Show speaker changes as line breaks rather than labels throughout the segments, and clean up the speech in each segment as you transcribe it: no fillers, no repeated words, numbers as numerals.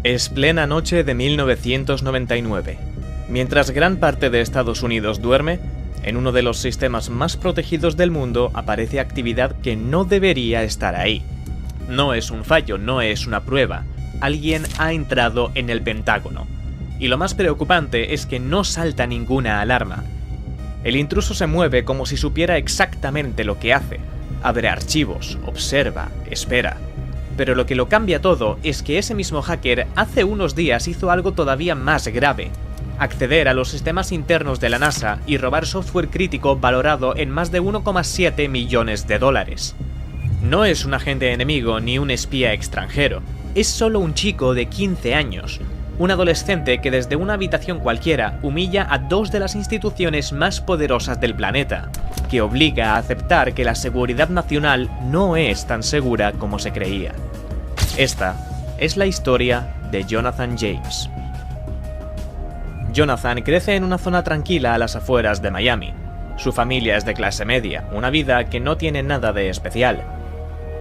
Es plena noche de 1999. Mientras gran parte de Estados Unidos duerme, en uno de los sistemas más protegidos del mundo aparece actividad que no debería estar ahí. No es un fallo, no es una prueba. Alguien ha entrado en el Pentágono. Y lo más preocupante es que no salta ninguna alarma. El intruso se mueve como si supiera exactamente lo que hace. Abre archivos, observa, espera. Pero lo que lo cambia todo es que ese mismo hacker hace unos días hizo algo todavía más grave: acceder a los sistemas internos de la NASA y robar software crítico valorado en más de 1,7 millones de dólares. No es un agente enemigo ni un espía extranjero, es solo un chico de 15 años, un adolescente que desde una habitación cualquiera humilla a dos de las instituciones más poderosas del planeta, que obliga a aceptar que la seguridad nacional no es tan segura como se creía. Esta es la historia de Jonathan James. Jonathan crece en una zona tranquila a las afueras de Miami. Su familia es de clase media, una vida que no tiene nada de especial.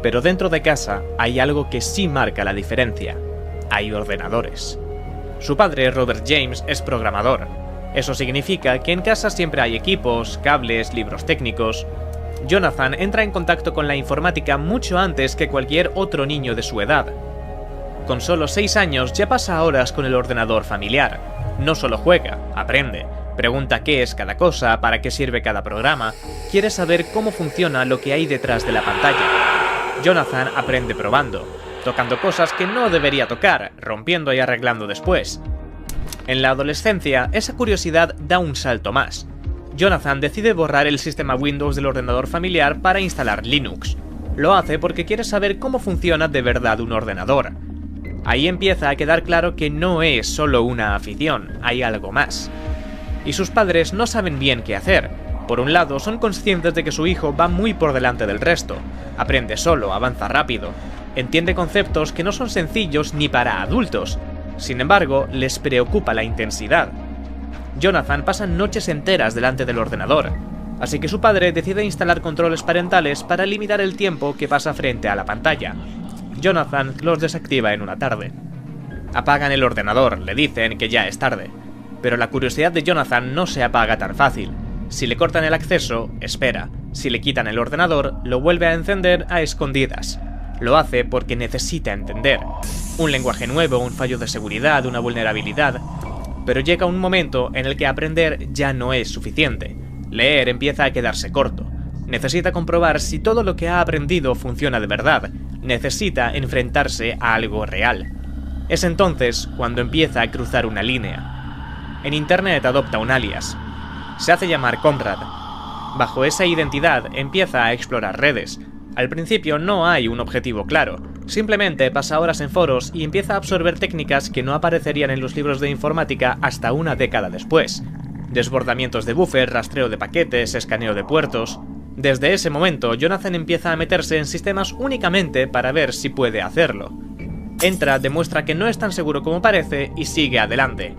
Pero dentro de casa hay algo que sí marca la diferencia: hay ordenadores. Su padre, Robert James, es programador. Eso significa que en casa siempre hay equipos, cables, libros técnicos. Jonathan entra en contacto con la informática mucho antes que cualquier otro niño de su edad. Con solo 6 años ya pasa horas con el ordenador familiar. No solo juega, aprende, pregunta qué es cada cosa, para qué sirve cada programa, quiere saber cómo funciona lo que hay detrás de la pantalla. Jonathan aprende probando, tocando cosas que no debería tocar, rompiendo y arreglando después. En la adolescencia, esa curiosidad da un salto más. Jonathan decide borrar el sistema Windows del ordenador familiar para instalar Linux. Lo hace porque quiere saber cómo funciona de verdad un ordenador. Ahí empieza a quedar claro que no es solo una afición, hay algo más. Y sus padres no saben bien qué hacer. Por un lado, son conscientes de que su hijo va muy por delante del resto. Aprende solo, avanza rápido, entiende conceptos que no son sencillos ni para adultos. Sin embargo, les preocupa la intensidad. Jonathan pasa noches enteras delante del ordenador, así que su padre decide instalar controles parentales para limitar el tiempo que pasa frente a la pantalla. Jonathan los desactiva en una tarde. Apagan el ordenador, le dicen que ya es tarde. Pero la curiosidad de Jonathan no se apaga tan fácil. Si le cortan el acceso, espera. Si le quitan el ordenador, lo vuelve a encender a escondidas. Lo hace porque necesita entender. Un lenguaje nuevo, un fallo de seguridad, una vulnerabilidad. Pero llega un momento en el que aprender ya no es suficiente. Leer empieza a quedarse corto. Necesita comprobar si todo lo que ha aprendido funciona de verdad. Necesita enfrentarse a algo real. Es entonces cuando empieza a cruzar una línea. En internet adopta un alias. Se hace llamar Conrad. Bajo esa identidad empieza a explorar redes. Al principio no hay un objetivo claro, simplemente pasa horas en foros y empieza a absorber técnicas que no aparecerían en los libros de informática hasta una década después. Desbordamientos de buffer, rastreo de paquetes, escaneo de puertos. Desde ese momento, Jonathan empieza a meterse en sistemas únicamente para ver si puede hacerlo. Entra, demuestra que no es tan seguro como parece y sigue adelante.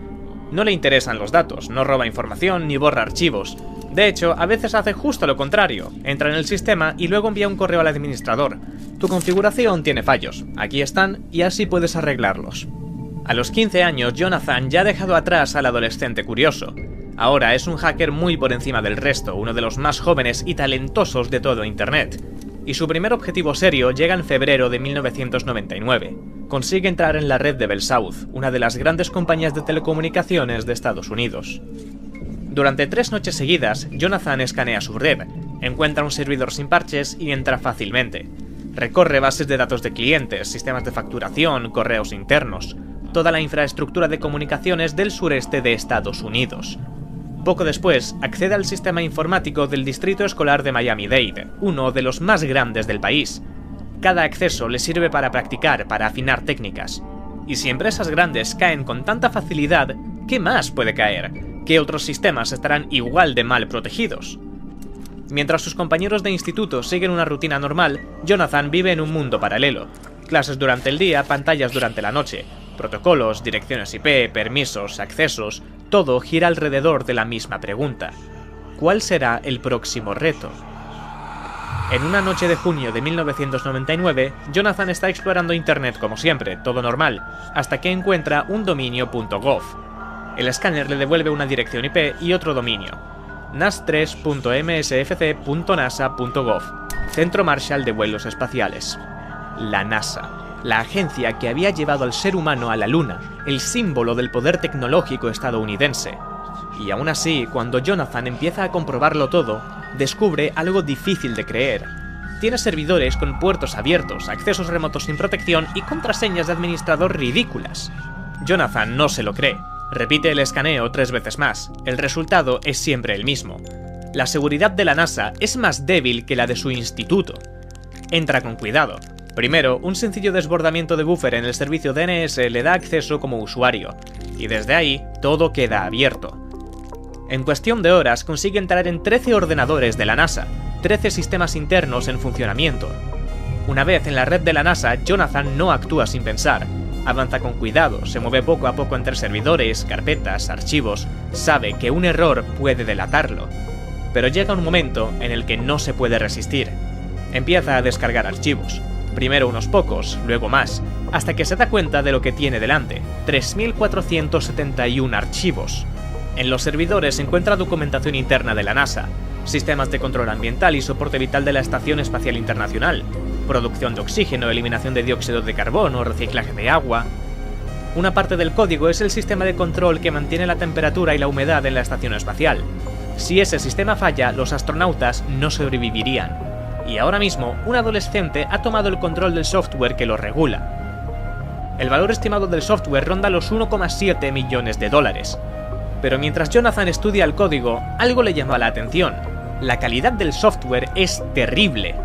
No le interesan los datos, no roba información ni borra archivos. De hecho, a veces hace justo lo contrario, entra en el sistema y luego envía un correo al administrador. Tu configuración tiene fallos, aquí están y así puedes arreglarlos. A los 15 años, Jonathan ya ha dejado atrás al adolescente curioso. Ahora es un hacker muy por encima del resto, uno de los más jóvenes y talentosos de todo Internet. Y su primer objetivo serio llega en febrero de 1999. Consigue entrar en la red de Bell South, una de las grandes compañías de telecomunicaciones de Estados Unidos. Durante 3 noches seguidas, Jonathan escanea su red, encuentra un servidor sin parches y entra fácilmente. Recorre bases de datos de clientes, sistemas de facturación, correos internos, toda la infraestructura de comunicaciones del sureste de Estados Unidos. Poco después, accede al sistema informático del Distrito Escolar de Miami-Dade, uno de los más grandes del país. Cada acceso le sirve para practicar, para afinar técnicas. Y si empresas grandes caen con tanta facilidad, ¿qué más puede caer? ¿Qué otros sistemas estarán igual de mal protegidos? Mientras sus compañeros de instituto siguen una rutina normal, Jonathan vive en un mundo paralelo. Clases durante el día, pantallas durante la noche. Protocolos, direcciones IP, permisos, accesos, todo gira alrededor de la misma pregunta. ¿Cuál será el próximo reto? En una noche de junio de 1999, Jonathan está explorando internet como siempre, todo normal, hasta que encuentra un dominio .gov. El escáner le devuelve una dirección IP y otro dominio, nas3.msfc.nasa.gov, Centro Marshall de Vuelos Espaciales. La NASA, la agencia que había llevado al ser humano a la Luna, el símbolo del poder tecnológico estadounidense. Y aún así, cuando Jonathan empieza a comprobarlo todo, descubre algo difícil de creer. Tiene servidores con puertos abiertos, accesos remotos sin protección y contraseñas de administrador ridículas. Jonathan no se lo cree. Repite el escaneo 3 veces más. El resultado es siempre el mismo. La seguridad de la NASA es más débil que la de su instituto. Entra con cuidado. Primero, un sencillo desbordamiento de buffer en el servicio DNS le da acceso como usuario, y desde ahí todo queda abierto. En cuestión de horas consigue entrar en 13 ordenadores de la NASA, 13 sistemas internos en funcionamiento. Una vez en la red de la NASA, Jonathan no actúa sin pensar. Avanza con cuidado, se mueve poco a poco entre servidores, carpetas, archivos, sabe que un error puede delatarlo. Pero llega un momento en el que no se puede resistir. Empieza a descargar archivos. Primero unos pocos, luego más, hasta que se da cuenta de lo que tiene delante, 3.471 archivos. En los servidores se encuentra documentación interna de la NASA, sistemas de control ambiental y soporte vital de la Estación Espacial Internacional, producción de oxígeno, eliminación de dióxido de carbono, reciclaje de agua. Una parte del código es el sistema de control que mantiene la temperatura y la humedad en la estación espacial. Si ese sistema falla, los astronautas no sobrevivirían. Y ahora mismo, un adolescente ha tomado el control del software que lo regula. El valor estimado del software ronda los 1,7 millones de dólares. Pero mientras Jonathan estudia el código, algo le llama la atención. La calidad del software es terrible.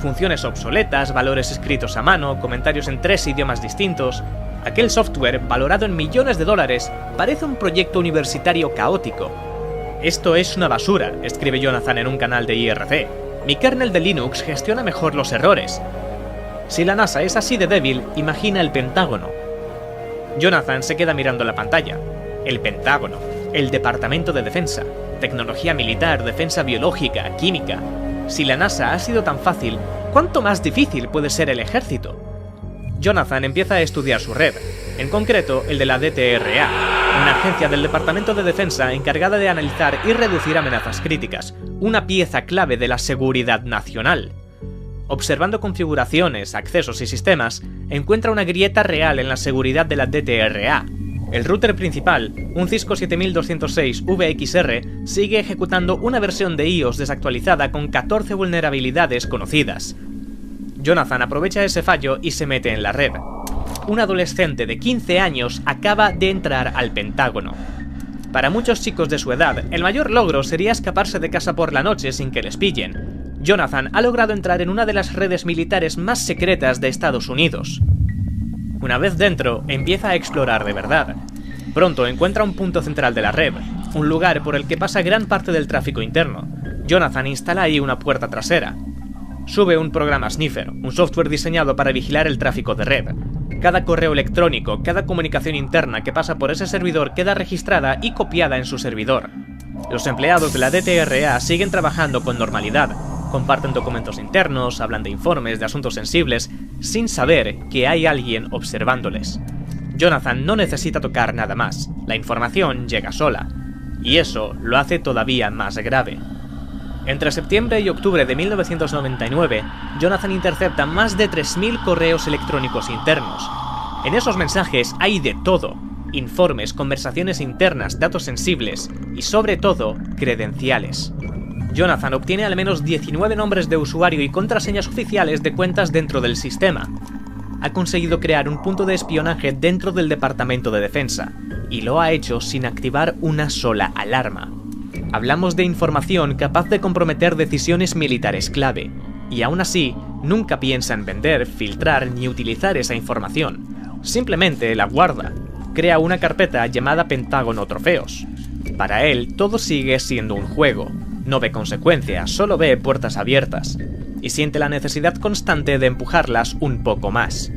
Funciones obsoletas, valores escritos a mano, comentarios en 3 idiomas distintos. Aquel software, valorado en millones de dólares, parece un proyecto universitario caótico. Esto es una basura, escribe Jonathan en un canal de IRC. Mi kernel de Linux gestiona mejor los errores. Si la NASA es así de débil, imagina el Pentágono. Jonathan se queda mirando la pantalla. El Pentágono, el Departamento de Defensa, tecnología militar, defensa biológica, química. Si la NASA ha sido tan fácil, ¿cuánto más difícil puede ser el ejército? Jonathan empieza a estudiar su red, en concreto el de la DTRA, una agencia del Departamento de Defensa encargada de analizar y reducir amenazas críticas, una pieza clave de la seguridad nacional. Observando configuraciones, accesos y sistemas, encuentra una grieta real en la seguridad de la DTRA. El router principal, un Cisco 7206 VXR, sigue ejecutando una versión de iOS desactualizada con 14 vulnerabilidades conocidas. Jonathan aprovecha ese fallo y se mete en la red. Un adolescente de 15 años acaba de entrar al Pentágono. Para muchos chicos de su edad, el mayor logro sería escaparse de casa por la noche sin que les pillen. Jonathan ha logrado entrar en una de las redes militares más secretas de Estados Unidos. Una vez dentro, empieza a explorar de verdad. Pronto encuentra un punto central de la red, un lugar por el que pasa gran parte del tráfico interno. Jonathan instala ahí una puerta trasera. Sube un programa Sniffer, un software diseñado para vigilar el tráfico de red. Cada correo electrónico, cada comunicación interna que pasa por ese servidor queda registrada y copiada en su servidor. Los empleados de la DTRA siguen trabajando con normalidad, comparten documentos internos, hablan de informes, de asuntos sensibles, sin saber que hay alguien observándoles. Jonathan no necesita tocar nada más, la información llega sola, y eso lo hace todavía más grave. Entre septiembre y octubre de 1999, Jonathan intercepta más de 3.000 correos electrónicos internos. En esos mensajes hay de todo: informes, conversaciones internas, datos sensibles y, sobre todo, credenciales. Jonathan obtiene al menos 19 nombres de usuario y contraseñas oficiales de cuentas dentro del sistema. Ha conseguido crear un punto de espionaje dentro del Departamento de Defensa, y lo ha hecho sin activar una sola alarma. Hablamos de información capaz de comprometer decisiones militares clave, y aún así, nunca piensa en vender, filtrar ni utilizar esa información. Simplemente la guarda. Crea una carpeta llamada Pentágono Trofeos. Para él, todo sigue siendo un juego. No ve consecuencias, solo ve puertas abiertas, y siente la necesidad constante de empujarlas un poco más.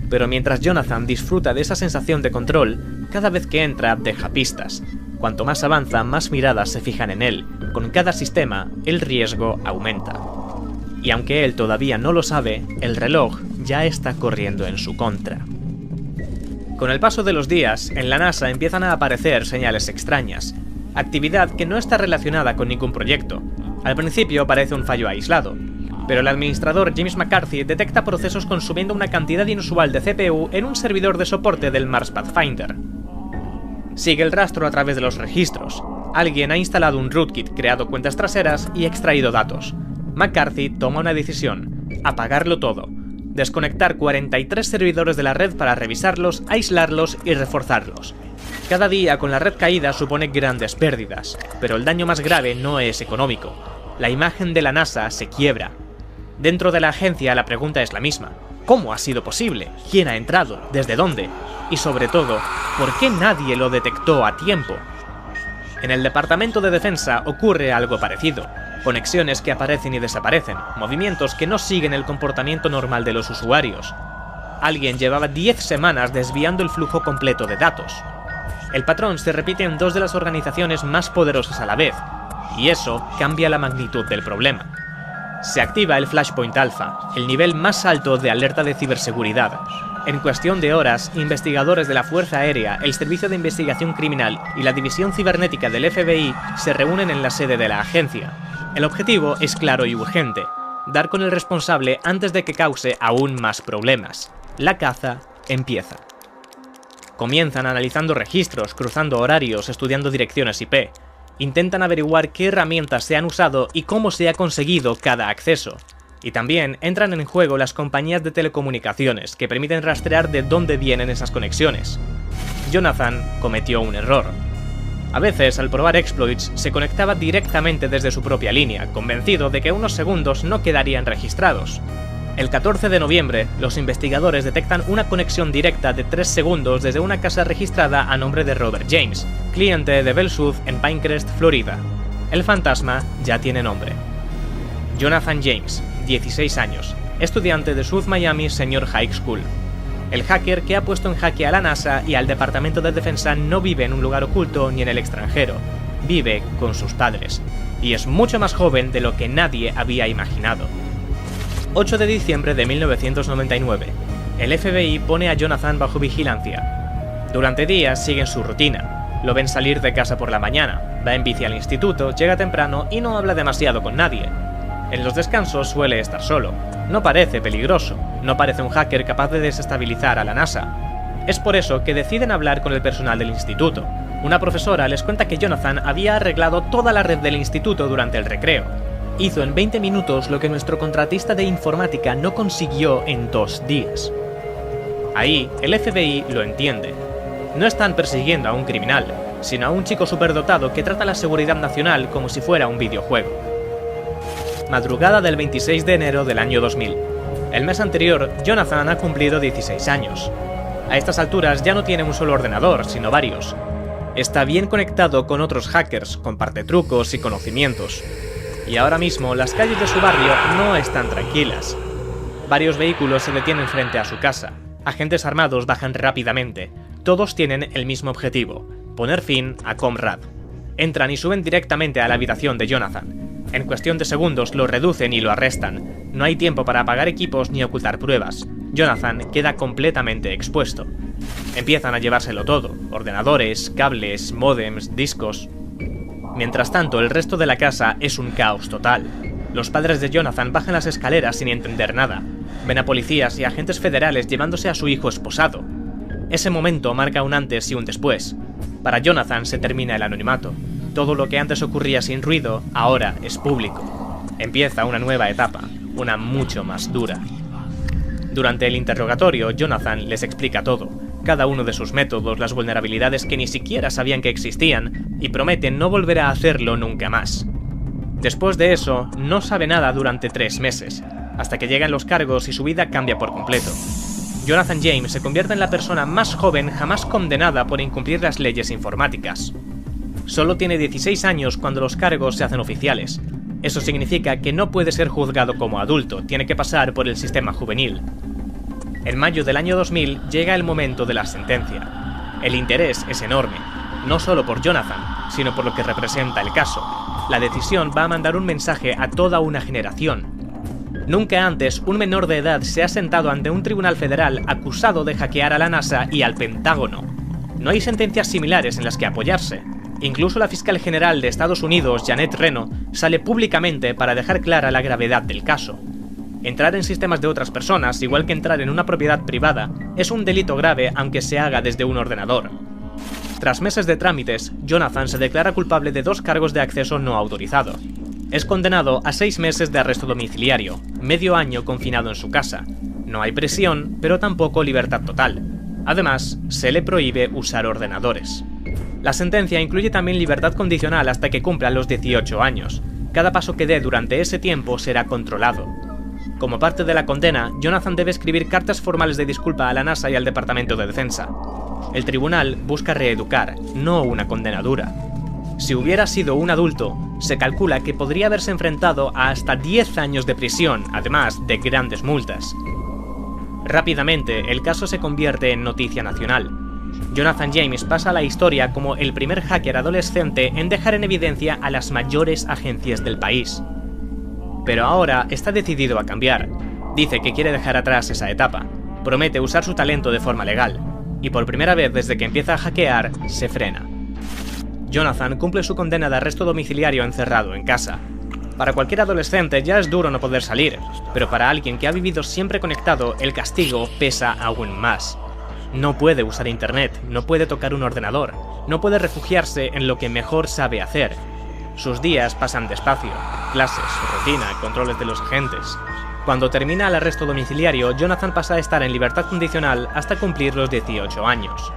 Pero mientras Jonathan disfruta de esa sensación de control, cada vez que entra deja pistas. Cuanto más avanza, más miradas se fijan en él. Con cada sistema, el riesgo aumenta. Y aunque él todavía no lo sabe, el reloj ya está corriendo en su contra. Con el paso de los días, en la NASA empiezan a aparecer señales extrañas, actividad que no está relacionada con ningún proyecto. Al principio parece un fallo aislado, pero el administrador James McCarthy detecta procesos consumiendo una cantidad inusual de CPU en un servidor de soporte del Mars Pathfinder. Sigue el rastro a través de los registros. Alguien ha instalado un rootkit, creado cuentas traseras y extraído datos. McCarthy toma una decisión: apagarlo todo, desconectar 43 servidores de la red para revisarlos, aislarlos y reforzarlos. Cada día con la red caída supone grandes pérdidas, pero el daño más grave no es económico. La imagen de la NASA se quiebra. Dentro de la agencia la pregunta es la misma: ¿cómo ha sido posible? ¿Quién ha entrado? ¿Desde dónde? Y sobre todo, ¿por qué nadie lo detectó a tiempo? En el Departamento de Defensa ocurre algo parecido. Conexiones que aparecen y desaparecen, movimientos que no siguen el comportamiento normal de los usuarios. Alguien llevaba 10 semanas desviando el flujo completo de datos. El patrón se repite en 2 de las organizaciones más poderosas a la vez, y eso cambia la magnitud del problema. Se activa el Flashpoint Alpha, el nivel más alto de alerta de ciberseguridad. En cuestión de horas, investigadores de la Fuerza Aérea, el Servicio de Investigación Criminal y la División Cibernética del FBI se reúnen en la sede de la agencia. El objetivo es claro y urgente: dar con el responsable antes de que cause aún más problemas. La caza empieza. Comienzan analizando registros, cruzando horarios, estudiando direcciones IP. Intentan averiguar qué herramientas se han usado y cómo se ha conseguido cada acceso. Y también entran en juego las compañías de telecomunicaciones, que permiten rastrear de dónde vienen esas conexiones. Jonathan cometió un error. A veces, al probar exploits, se conectaba directamente desde su propia línea, convencido de que unos segundos no quedarían registrados. El 14 de noviembre, los investigadores detectan una conexión directa de 3 segundos desde una casa registrada a nombre de Robert James, cliente de Bell South en Pinecrest, Florida. El fantasma ya tiene nombre: Jonathan James, 16 años, estudiante de South Miami Senior High School. El hacker que ha puesto en jaque a la NASA y al Departamento de Defensa no vive en un lugar oculto ni en el extranjero, vive con sus padres, y es mucho más joven de lo que nadie había imaginado. 8 de diciembre de 1999. El FBI pone a Jonathan bajo vigilancia. Durante días siguen su rutina. Lo ven salir de casa por la mañana, va en bici al instituto, llega temprano y no habla demasiado con nadie. En los descansos suele estar solo. No parece peligroso, no parece un hacker capaz de desestabilizar a la NASA. Es por eso que deciden hablar con el personal del instituto. Una profesora les cuenta que Jonathan había arreglado toda la red del instituto durante el recreo. Hizo en 20 minutos lo que nuestro contratista de informática no consiguió en 2 días. Ahí, el FBI lo entiende. No están persiguiendo a un criminal, sino a un chico superdotado que trata la seguridad nacional como si fuera un videojuego. Madrugada del 26 de enero del año 2000. El mes anterior, Jonathan ha cumplido 16 años. A estas alturas ya no tiene un solo ordenador, sino varios. Está bien conectado con otros hackers, comparte trucos y conocimientos. Y ahora mismo las calles de su barrio no están tranquilas. Varios vehículos se detienen frente a su casa. Agentes armados bajan rápidamente. Todos tienen el mismo objetivo: poner fin a Comrade. Entran y suben directamente a la habitación de Jonathan. En cuestión de segundos lo reducen y lo arrestan. No hay tiempo para apagar equipos ni ocultar pruebas. Jonathan queda completamente expuesto. Empiezan a llevárselo todo: ordenadores, cables, módems, discos. Mientras tanto, el resto de la casa es un caos total. Los padres de Jonathan bajan las escaleras sin entender nada. Ven a policías y agentes federales llevándose a su hijo esposado. Ese momento marca un antes y un después. Para Jonathan se termina el anonimato. Todo lo que antes ocurría sin ruido, ahora es público. Empieza una nueva etapa, una mucho más dura. Durante el interrogatorio, Jonathan les explica todo: cada uno de sus métodos, las vulnerabilidades que ni siquiera sabían que existían, y promete no volver a hacerlo nunca más. Después de eso, no sabe nada durante 3 meses, hasta que llegan los cargos y su vida cambia por completo. Jonathan James se convierte en la persona más joven jamás condenada por incumplir las leyes informáticas. Solo tiene 16 años cuando los cargos se hacen oficiales. Eso significa que no puede ser juzgado como adulto, tiene que pasar por el sistema juvenil. En mayo del año 2000 llega el momento de la sentencia. El interés es enorme, no solo por Jonathan, sino por lo que representa el caso. La decisión va a mandar un mensaje a toda una generación. Nunca antes un menor de edad se ha sentado ante un tribunal federal acusado de hackear a la NASA y al Pentágono. No hay sentencias similares en las que apoyarse. Incluso la fiscal general de Estados Unidos, Janet Reno, sale públicamente para dejar clara la gravedad del caso. Entrar en sistemas de otras personas, igual que entrar en una propiedad privada, es un delito grave aunque se haga desde un ordenador. Tras meses de trámites, Jonathan se declara culpable de 2 cargos de acceso no autorizado. Es condenado a 6 meses de arresto domiciliario, medio año confinado en su casa. No hay prisión, pero tampoco libertad total. Además, se le prohíbe usar ordenadores. La sentencia incluye también libertad condicional hasta que cumpla los 18 años. Cada paso que dé durante ese tiempo será controlado. Como parte de la condena, Jonathan debe escribir cartas formales de disculpa a la NASA y al Departamento de Defensa. El tribunal busca reeducar, no una condena dura. Si hubiera sido un adulto, se calcula que podría haberse enfrentado a hasta 10 años de prisión, además de grandes multas. Rápidamente, el caso se convierte en noticia nacional. Jonathan James pasa a la historia como el primer hacker adolescente en dejar en evidencia a las mayores agencias del país. Pero ahora está decidido a cambiar. Dice que quiere dejar atrás esa etapa. Promete usar su talento de forma legal. Y por primera vez desde que empieza a hackear, se frena. Jonathan cumple su condena de arresto domiciliario encerrado en casa. Para cualquier adolescente ya es duro no poder salir, pero para alguien que ha vivido siempre conectado, el castigo pesa aún más. No puede usar internet, no puede tocar un ordenador, no puede refugiarse en lo que mejor sabe hacer. Sus días pasan despacio, clases, rutina, controles de los agentes. Cuando termina el arresto domiciliario, Jonathan pasa a estar en libertad condicional hasta cumplir los 18 años.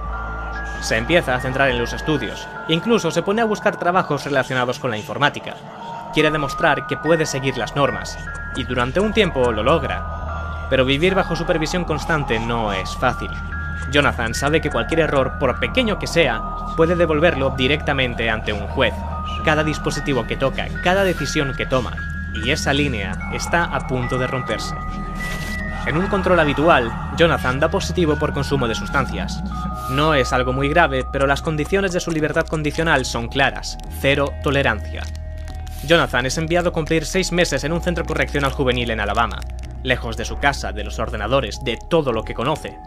Se empieza a centrar en los estudios, e incluso se pone a buscar trabajos relacionados con la informática. Quiere demostrar que puede seguir las normas, y durante un tiempo lo logra. Pero vivir bajo supervisión constante no es fácil. Jonathan sabe que cualquier error, por pequeño que sea, puede devolverlo directamente ante un juez. Cada dispositivo que toca, cada decisión que toma, y esa línea está a punto de romperse. En un control habitual, Jonathan da positivo por consumo de sustancias. No es algo muy grave, pero las condiciones de su libertad condicional son claras: 0 tolerancia. Jonathan es enviado a cumplir 6 meses en un centro correccional juvenil en Alabama, lejos de su casa, de los ordenadores, de todo lo que conoce.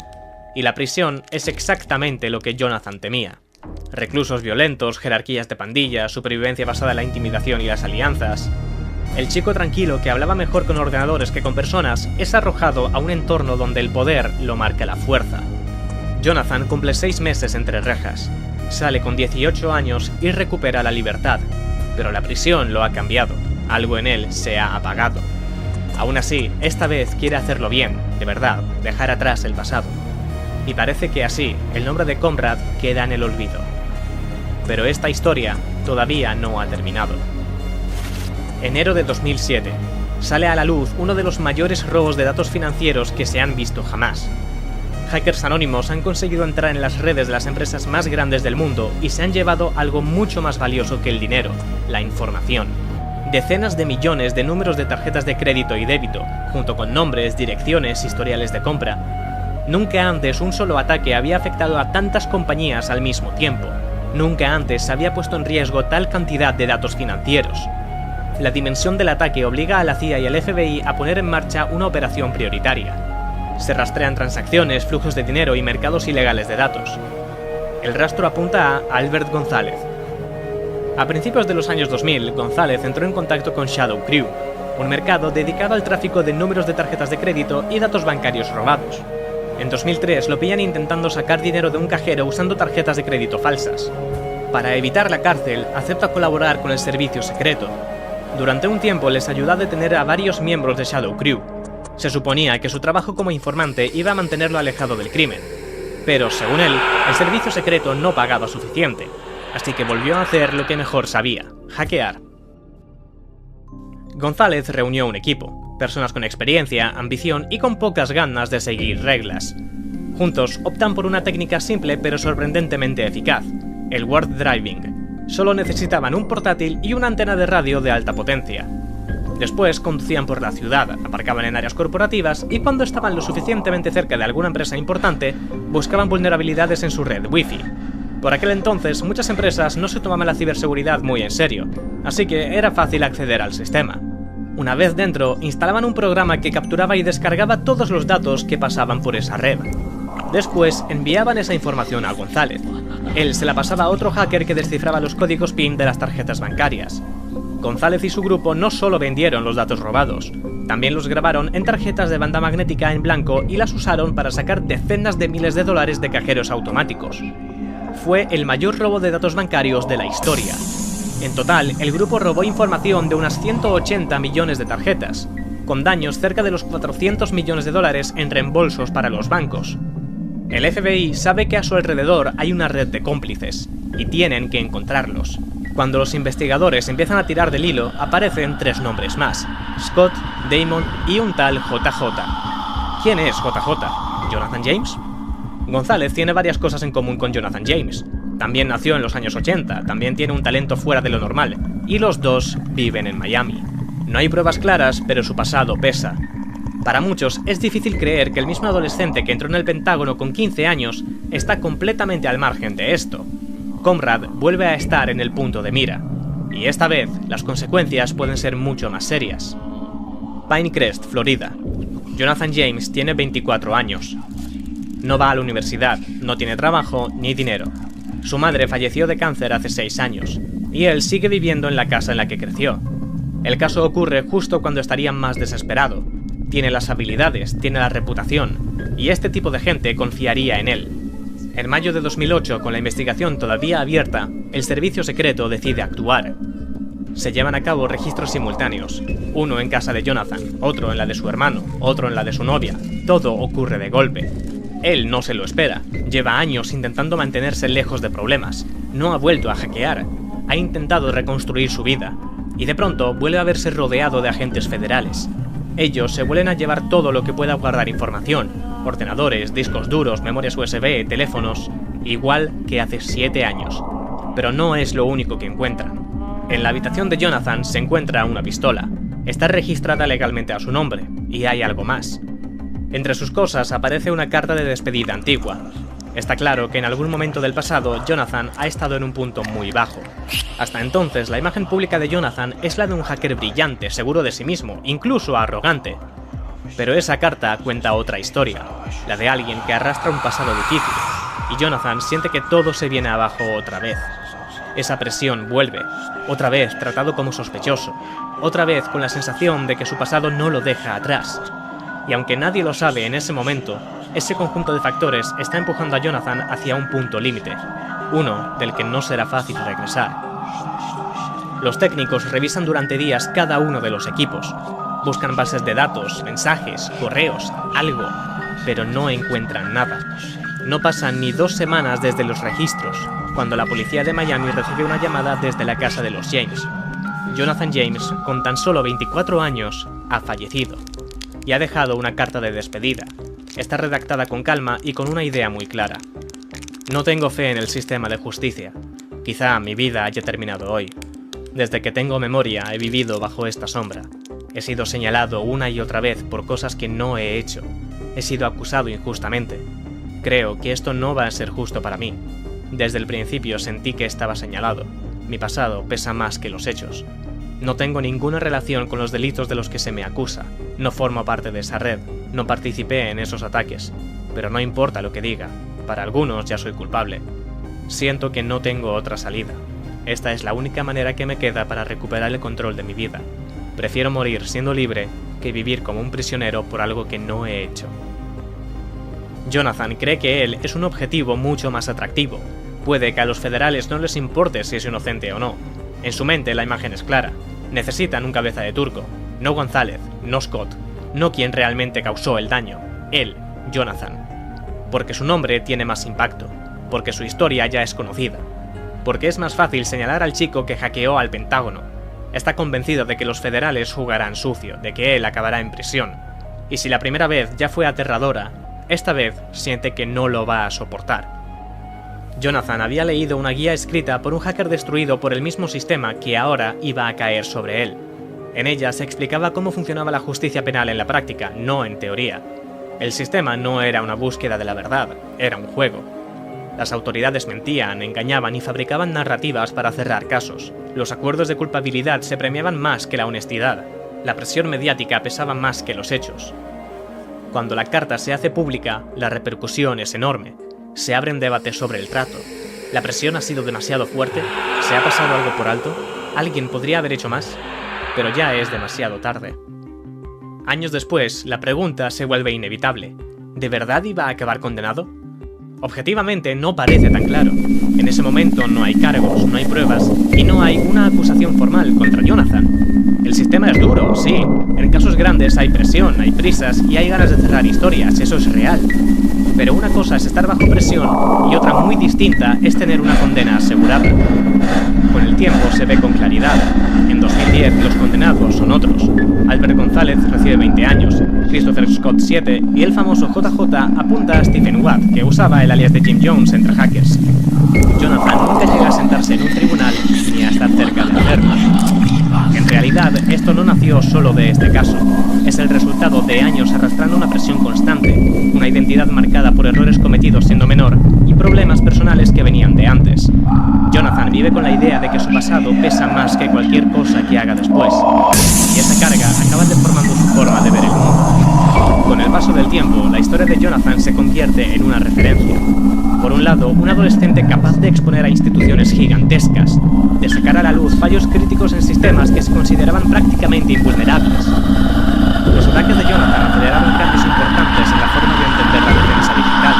Y la prisión es exactamente lo que Jonathan temía. Reclusos violentos, jerarquías de pandillas, supervivencia basada en la intimidación y las alianzas. El chico tranquilo que hablaba mejor con ordenadores que con personas es arrojado a un entorno donde el poder lo marca la fuerza. Jonathan cumple 6 meses entre rejas, sale con 18 años y recupera la libertad, pero la prisión lo ha cambiado, algo en él se ha apagado. Aún así, esta vez quiere hacerlo bien, de verdad, dejar atrás el pasado. Y parece que así, el nombre de Conrad queda en el olvido. Pero esta historia todavía no ha terminado. Enero de 2007. Sale a la luz uno de los mayores robos de datos financieros que se han visto jamás. Hackers anónimos han conseguido entrar en las redes de las empresas más grandes del mundo y se han llevado algo mucho más valioso que el dinero: la información. Decenas de millones de números de tarjetas de crédito y débito, junto con nombres, direcciones, historiales de compra. Nunca antes un solo ataque había afectado a tantas compañías al mismo tiempo. Nunca antes se había puesto en riesgo tal cantidad de datos financieros. La dimensión del ataque obliga a la CIA y al FBI a poner en marcha una operación prioritaria. Se rastrean transacciones, flujos de dinero y mercados ilegales de datos. El rastro apunta a Albert González. A principios de los años 2000, González entró en contacto con Shadow Crew, un mercado dedicado al tráfico de números de tarjetas de crédito y datos bancarios robados. En 2003 lo pillan intentando sacar dinero de un cajero usando tarjetas de crédito falsas. Para evitar la cárcel, acepta colaborar con el servicio secreto. Durante un tiempo les ayudó a detener a varios miembros de Shadow Crew. Se suponía que su trabajo como informante iba a mantenerlo alejado del crimen. Pero, según él, el servicio secreto no pagaba suficiente, así que volvió a hacer lo que mejor sabía: hackear. González reunió un equipo, personas con experiencia, ambición y con pocas ganas de seguir reglas. Juntos optan por una técnica simple pero sorprendentemente eficaz: el warp driving. Solo necesitaban un portátil y una antena de radio de alta potencia. Después conducían por la ciudad, aparcaban en áreas corporativas y cuando estaban lo suficientemente cerca de alguna empresa importante, buscaban vulnerabilidades en su red Wi-Fi. Por aquel entonces, muchas empresas no se tomaban la ciberseguridad muy en serio, así que era fácil acceder al sistema. Una vez dentro, instalaban un programa que capturaba y descargaba todos los datos que pasaban por esa red. Después enviaban esa información a González. Él se la pasaba a otro hacker que descifraba los códigos PIN de las tarjetas bancarias. González y su grupo no solo vendieron los datos robados, también los grabaron en tarjetas de banda magnética en blanco y las usaron para sacar decenas de miles de dólares de cajeros automáticos. Fue el mayor robo de datos bancarios de la historia. En total, el grupo robó información de unas 180 millones de tarjetas, con daños cerca de los 400 millones de dólares en reembolsos para los bancos. El FBI sabe que a su alrededor hay una red de cómplices, y tienen que encontrarlos. Cuando los investigadores empiezan a tirar del hilo, aparecen 3 nombres más: Scott, Damon y un tal JJ. ¿Quién es JJ? ¿Jonathan James? González tiene varias cosas en común con Jonathan James. También nació en los años 80, también tiene un talento fuera de lo normal, y los dos viven en Miami. No hay pruebas claras, pero su pasado pesa. Para muchos es difícil creer que el mismo adolescente que entró en el Pentágono con 15 años está completamente al margen de esto. Comrade vuelve a estar en el punto de mira, y esta vez las consecuencias pueden ser mucho más serias. Pinecrest, Florida. Jonathan James tiene 24 años. No va a la universidad, no tiene trabajo ni dinero. Su madre falleció de cáncer hace 6 años, y él sigue viviendo en la casa en la que creció. El caso ocurre justo cuando estaría más desesperado. Tiene las habilidades, tiene la reputación, y este tipo de gente confiaría en él. En mayo de 2008, con la investigación todavía abierta, el servicio secreto decide actuar. Se llevan a cabo registros simultáneos, uno en casa de Jonathan, otro en la de su hermano, otro en la de su novia. Todo ocurre de golpe. Él no se lo espera, lleva años intentando mantenerse lejos de problemas, no ha vuelto a hackear, ha intentado reconstruir su vida, y de pronto vuelve a verse rodeado de agentes federales. Ellos se vuelven a llevar todo lo que pueda guardar información: ordenadores, discos duros, memorias USB, teléfonos, igual que hace 7 años. Pero no es lo único que encuentran. En la habitación de Jonathan se encuentra una pistola. Está registrada legalmente a su nombre, y hay algo más. Entre sus cosas aparece una carta de despedida antigua. Está claro que en algún momento del pasado Jonathan ha estado en un punto muy bajo. Hasta entonces la imagen pública de Jonathan es la de un hacker brillante, seguro de sí mismo, incluso arrogante. Pero esa carta cuenta otra historia, la de alguien que arrastra un pasado difícil, y Jonathan siente que todo se viene abajo otra vez. Esa presión vuelve, otra vez tratado como sospechoso, otra vez con la sensación de que su pasado no lo deja atrás. Y aunque nadie lo sabe en ese momento, ese conjunto de factores está empujando a Jonathan hacia un punto límite, uno del que no será fácil regresar. Los técnicos revisan durante días cada uno de los equipos, buscan bases de datos, mensajes, correos, algo, pero no encuentran nada. No pasan ni 2 semanas desde los registros, cuando la policía de Miami recibe una llamada desde la casa de los James. Jonathan James, con tan solo 24 años, ha fallecido. Y ha dejado una carta de despedida. Está redactada con calma y con una idea muy clara. No tengo fe en el sistema de justicia. Quizá mi vida haya terminado hoy. Desde que tengo memoria he vivido bajo esta sombra. He sido señalado una y otra vez por cosas que no he hecho. He sido acusado injustamente. Creo que esto no va a ser justo para mí. Desde el principio sentí que estaba señalado. Mi pasado pesa más que los hechos. No tengo ninguna relación con los delitos de los que se me acusa. No formo parte de esa red. No participé en esos ataques. Pero no importa lo que diga. Para algunos ya soy culpable. Siento que no tengo otra salida. Esta es la única manera que me queda para recuperar el control de mi vida. Prefiero morir siendo libre que vivir como un prisionero por algo que no he hecho. Jonathan cree que él es un objetivo mucho más atractivo. Puede que a los federales no les importe si es inocente o no. En su mente la imagen es clara. Necesitan un cabeza de turco. No González, no Scott. No quien realmente causó el daño. Él, Jonathan. Porque su nombre tiene más impacto. Porque su historia ya es conocida. Porque es más fácil señalar al chico que hackeó al Pentágono. Está convencido de que los federales jugarán sucio, de que él acabará en prisión. Y si la primera vez ya fue aterradora, esta vez siente que no lo va a soportar. Jonathan había leído una guía escrita por un hacker destruido por el mismo sistema que ahora iba a caer sobre él. En ella se explicaba cómo funcionaba la justicia penal en la práctica, no en teoría. El sistema no era una búsqueda de la verdad, era un juego. Las autoridades mentían, engañaban y fabricaban narrativas para cerrar casos. Los acuerdos de culpabilidad se premiaban más que la honestidad. La presión mediática pesaba más que los hechos. Cuando la carta se hace pública, la repercusión es enorme. Se abren debates sobre el trato. ¿La presión ha sido demasiado fuerte? ¿Se ha pasado algo por alto? ¿Alguien podría haber hecho más? Pero ya es demasiado tarde. Años después, la pregunta se vuelve inevitable. ¿De verdad iba a acabar condenado? Objetivamente no parece tan claro. En ese momento no hay cargos, no hay pruebas y no hay una acusación formal contra Jonathan. El sistema es duro, sí. En casos grandes hay presión, hay prisas y hay ganas de cerrar historias, eso es real. Pero una cosa es estar bajo presión y otra muy distinta es tener una condena asegurada. Con el tiempo se ve con claridad. En 2010 los condenados son otros. Albert González recibe 20 años, Christopher Scott 7 y el famoso JJ apunta a Stephen Watt, que usaba el alias de Jim Jones entre hackers. Jonathan nunca llega a sentarse en un tribunal ni a estar cerca de hacerlo. En realidad, esto no nació solo de este caso. Es el resultado de años arrastrando una presión constante, una identidad marcada por errores cometidos siendo menor y problemas personales que venían de antes. Jonathan vive con la idea de que su pasado pesa más que cualquier cosa que haga después, y esa carga acaba deformando su forma de ver el mundo. Con el paso del tiempo, la historia de Jonathan se convierte en una referencia. Por un lado, un adolescente capaz de exponer a instituciones gigantescas, de sacar a la luz fallos críticos en sistemas que se consideraban prácticamente invulnerables. Los ataques de Jonathan aceleraron cambios importantes en la forma de entender la defensa digital.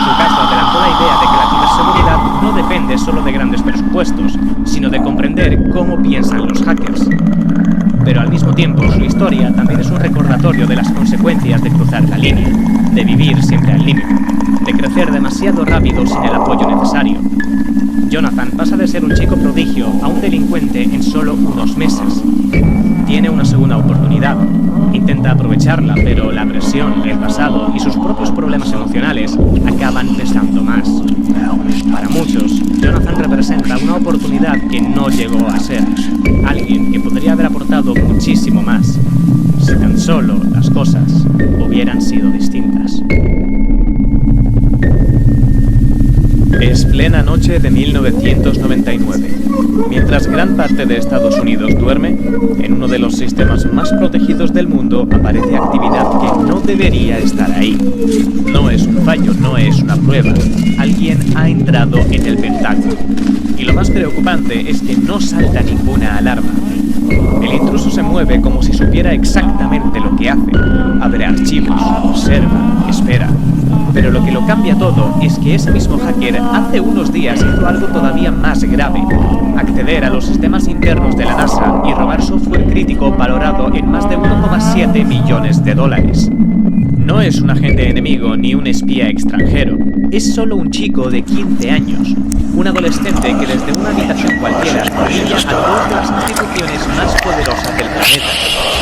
Su caso adelantó la idea de que la ciberseguridad no depende solo de grandes presupuestos, sino de comprender cómo piensan los hackers. Pero al mismo tiempo, su historia también es un recordatorio de las consecuencias de cruzar la línea, de vivir siempre al límite, de crecer demasiado rápido sin el apoyo necesario. Jonathan pasa de ser un chico prodigio a un delincuente en solo unos meses. Tiene una segunda oportunidad. Intenta aprovecharla, pero la presión, el pasado y sus propios problemas emocionales acaban pesando más. Para muchos, Jonathan representa una oportunidad que no llegó a ser. Alguien que podría haber aportado muchísimo más, si tan solo las cosas hubieran sido distintas. Es plena noche de 1999. Mientras gran parte de Estados Unidos duerme, en uno de los sistemas más protegidos del mundo aparece actividad que no debería estar ahí. No es un fallo, no es una prueba. Alguien ha entrado en el Pentágono. Y lo más preocupante es que no salta ninguna alarma. El intruso se mueve como si supiera exactamente lo que hace. Abre archivos, observa, espera. Pero lo que lo cambia todo es que ese mismo hacker hace unos días hizo algo todavía más grave: acceder a los sistemas internos de la NASA y robar software crítico valorado en más de 1,7 millones de dólares. No es un agente enemigo ni un espía extranjero, es solo un chico de 15 años, un adolescente que desde una habitación cualquiera brilla a dos de las instituciones más poderosas del planeta,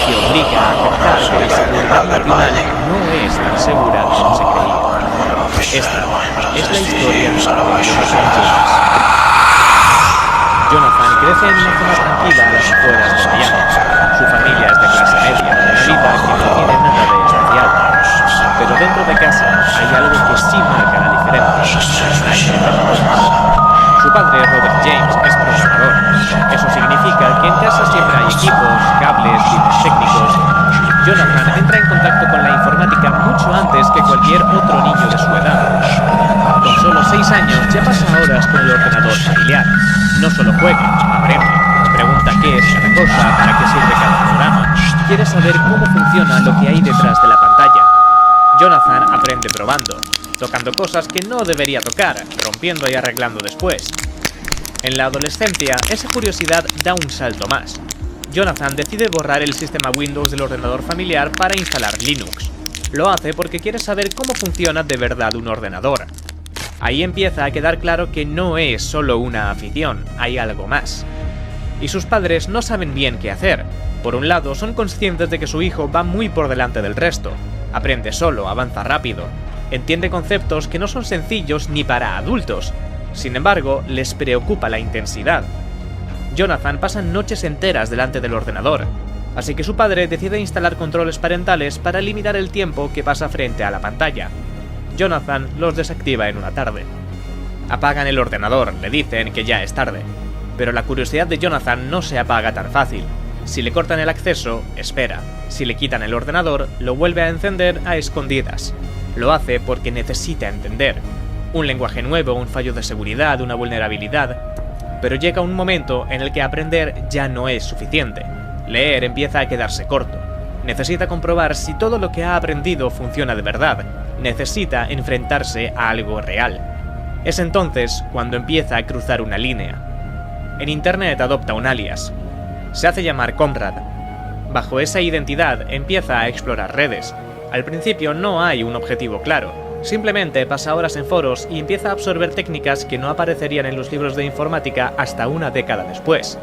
que obliga a aceptar que la seguridad nacional no es tan segura como se creía. Esta es la historia de Jonathan Jones. Jonathan crece en una zona tranquila a las afueras de Miami. Su familia es de clase media, una vida que no tiene nada de especial. Pero dentro de casa hay algo que sí marca la diferencia: la independencia. Su padre, Robert James, es programador. Eso significa que en casa siempre hay equipos, cables, libros técnicos. Jonathan entra en contacto con la informática mucho antes que cualquier otro niño de su edad. Con solo 6 años ya pasa horas con el ordenador familiar. No solo juega, aprende, pregunta qué es cada cosa, para qué sirve cada programa. Quiere saber cómo funciona lo que hay detrás de la pantalla. Jonathan aprende probando, tocando cosas que no debería tocar, rompiendo y arreglando después. En la adolescencia, esa curiosidad da un salto más. Jonathan decide borrar el sistema Windows del ordenador familiar para instalar Linux. Lo hace porque quiere saber cómo funciona de verdad un ordenador. Ahí empieza a quedar claro que no es solo una afición, hay algo más. Y sus padres no saben bien qué hacer. Por un lado, son conscientes de que su hijo va muy por delante del resto. Aprende solo, avanza rápido, entiende conceptos que no son sencillos ni para adultos. Sin embargo, les preocupa la intensidad. Jonathan pasa noches enteras delante del ordenador, así que su padre decide instalar controles parentales para limitar el tiempo que pasa frente a la pantalla. Jonathan los desactiva en una tarde. Apagan el ordenador, le dicen que ya es tarde. Pero la curiosidad de Jonathan no se apaga tan fácil. Si le cortan el acceso, espera. Si le quitan el ordenador, lo vuelve a encender a escondidas. Lo hace porque necesita entender. Un lenguaje nuevo, un fallo de seguridad, una vulnerabilidad. Pero llega un momento en el que aprender ya no es suficiente. Leer empieza a quedarse corto. Necesita comprobar si todo lo que ha aprendido funciona de verdad. Necesita enfrentarse a algo real. Es entonces cuando empieza a cruzar una línea. En internet adopta un alias. Se hace llamar Conrad. Bajo esa identidad empieza a explorar redes. Al principio no hay un objetivo claro. Simplemente pasa horas en foros y empieza a absorber técnicas que no aparecerían en los libros de informática hasta una década después.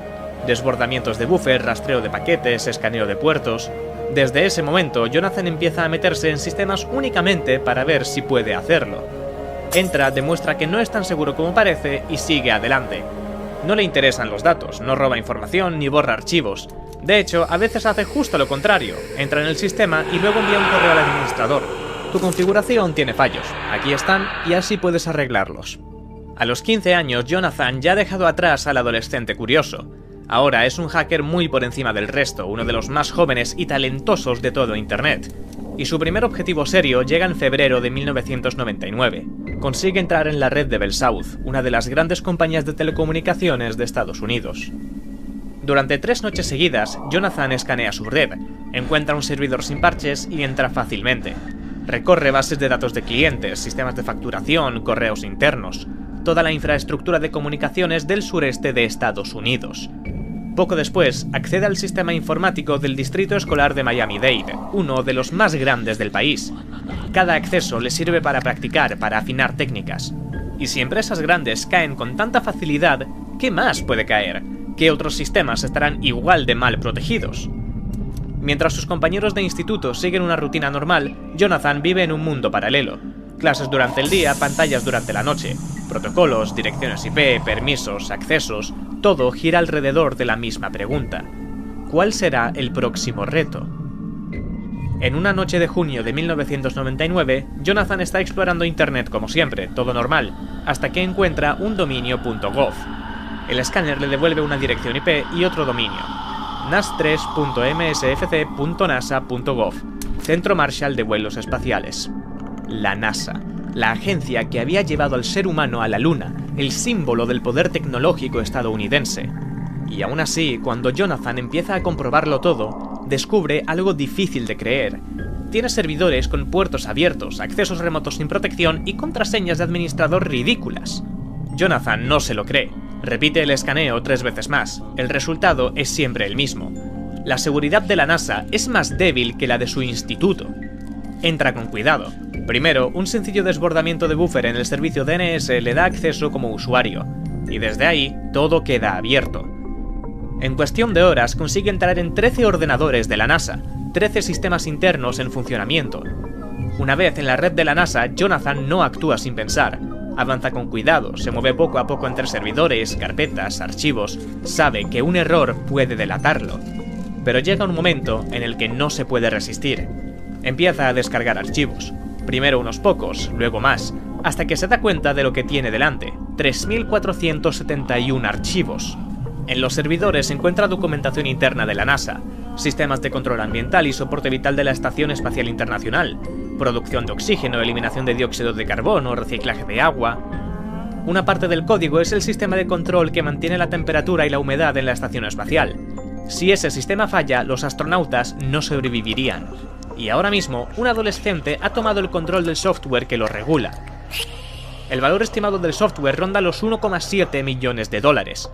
Desbordamientos de buffer, rastreo de paquetes, escaneo de puertos. Desde ese momento, Jonathan empieza a meterse en sistemas únicamente para ver si puede hacerlo. Entra, demuestra que no es tan seguro como parece y sigue adelante. No le interesan los datos, no roba información ni borra archivos. De hecho, a veces hace justo lo contrario, entra en el sistema y luego envía un correo al administrador. Tu configuración tiene fallos, aquí están y así puedes arreglarlos. A los 15 años, Jonathan ya ha dejado atrás al adolescente curioso. Ahora es un hacker muy por encima del resto, uno de los más jóvenes y talentosos de todo Internet. Y su primer objetivo serio llega en febrero de 1999. Consigue entrar en la red de Bell South, una de las grandes compañías de telecomunicaciones de Estados Unidos. Durante 3 noches seguidas, Jonathan escanea su red, encuentra un servidor sin parches y entra fácilmente. Recorre bases de datos de clientes, sistemas de facturación, correos internos, toda la infraestructura de comunicaciones del sureste de Estados Unidos. Poco después, accede al sistema informático del Distrito Escolar de Miami-Dade, uno de los más grandes del país. Cada acceso le sirve para practicar, para afinar técnicas. Y si empresas grandes caen con tanta facilidad, ¿qué más puede caer? ¿Qué otros sistemas estarán igual de mal protegidos? Mientras sus compañeros de instituto siguen una rutina normal, Jonathan vive en un mundo paralelo. Clases durante el día, pantallas durante la noche. Protocolos, direcciones IP, permisos, accesos, todo gira alrededor de la misma pregunta. ¿Cuál será el próximo reto? En una noche de junio de 1999, Jonathan está explorando internet como siempre, todo normal, hasta que encuentra un dominio .gov. El escáner le devuelve una dirección IP y otro dominio. nas3.msfc.nasa.gov, Centro Marshall de Vuelos Espaciales. La NASA, la agencia que había llevado al ser humano a la Luna, el símbolo del poder tecnológico estadounidense. Y aún así, cuando Jonathan empieza a comprobarlo todo, descubre algo difícil de creer. Tiene servidores con puertos abiertos, accesos remotos sin protección y contraseñas de administrador ridículas. Jonathan no se lo cree. Repite el escaneo 3 veces más. El resultado es siempre el mismo. La seguridad de la NASA es más débil que la de su instituto. Entra con cuidado. Primero, un sencillo desbordamiento de buffer en el servicio DNS le da acceso como usuario, y desde ahí todo queda abierto. En cuestión de horas consigue entrar en 13 ordenadores de la NASA, 13 sistemas internos en funcionamiento. Una vez en la red de la NASA, Jonathan no actúa sin pensar. Avanza con cuidado, se mueve poco a poco entre servidores, carpetas, archivos, sabe que un error puede delatarlo. Pero llega un momento en el que no se puede resistir. Empieza a descargar archivos. Primero unos pocos, luego más, hasta que se da cuenta de lo que tiene delante, 3.471 archivos. En los servidores se encuentra documentación interna de la NASA, sistemas de control ambiental y soporte vital de la Estación Espacial Internacional, producción de oxígeno, eliminación de dióxido de carbono, reciclaje de agua. Una parte del código es el sistema de control que mantiene la temperatura y la humedad en la estación espacial. Si ese sistema falla, los astronautas no sobrevivirían. Y ahora mismo, un adolescente ha tomado el control del software que lo regula. El valor estimado del software ronda los 1,7 millones de dólares.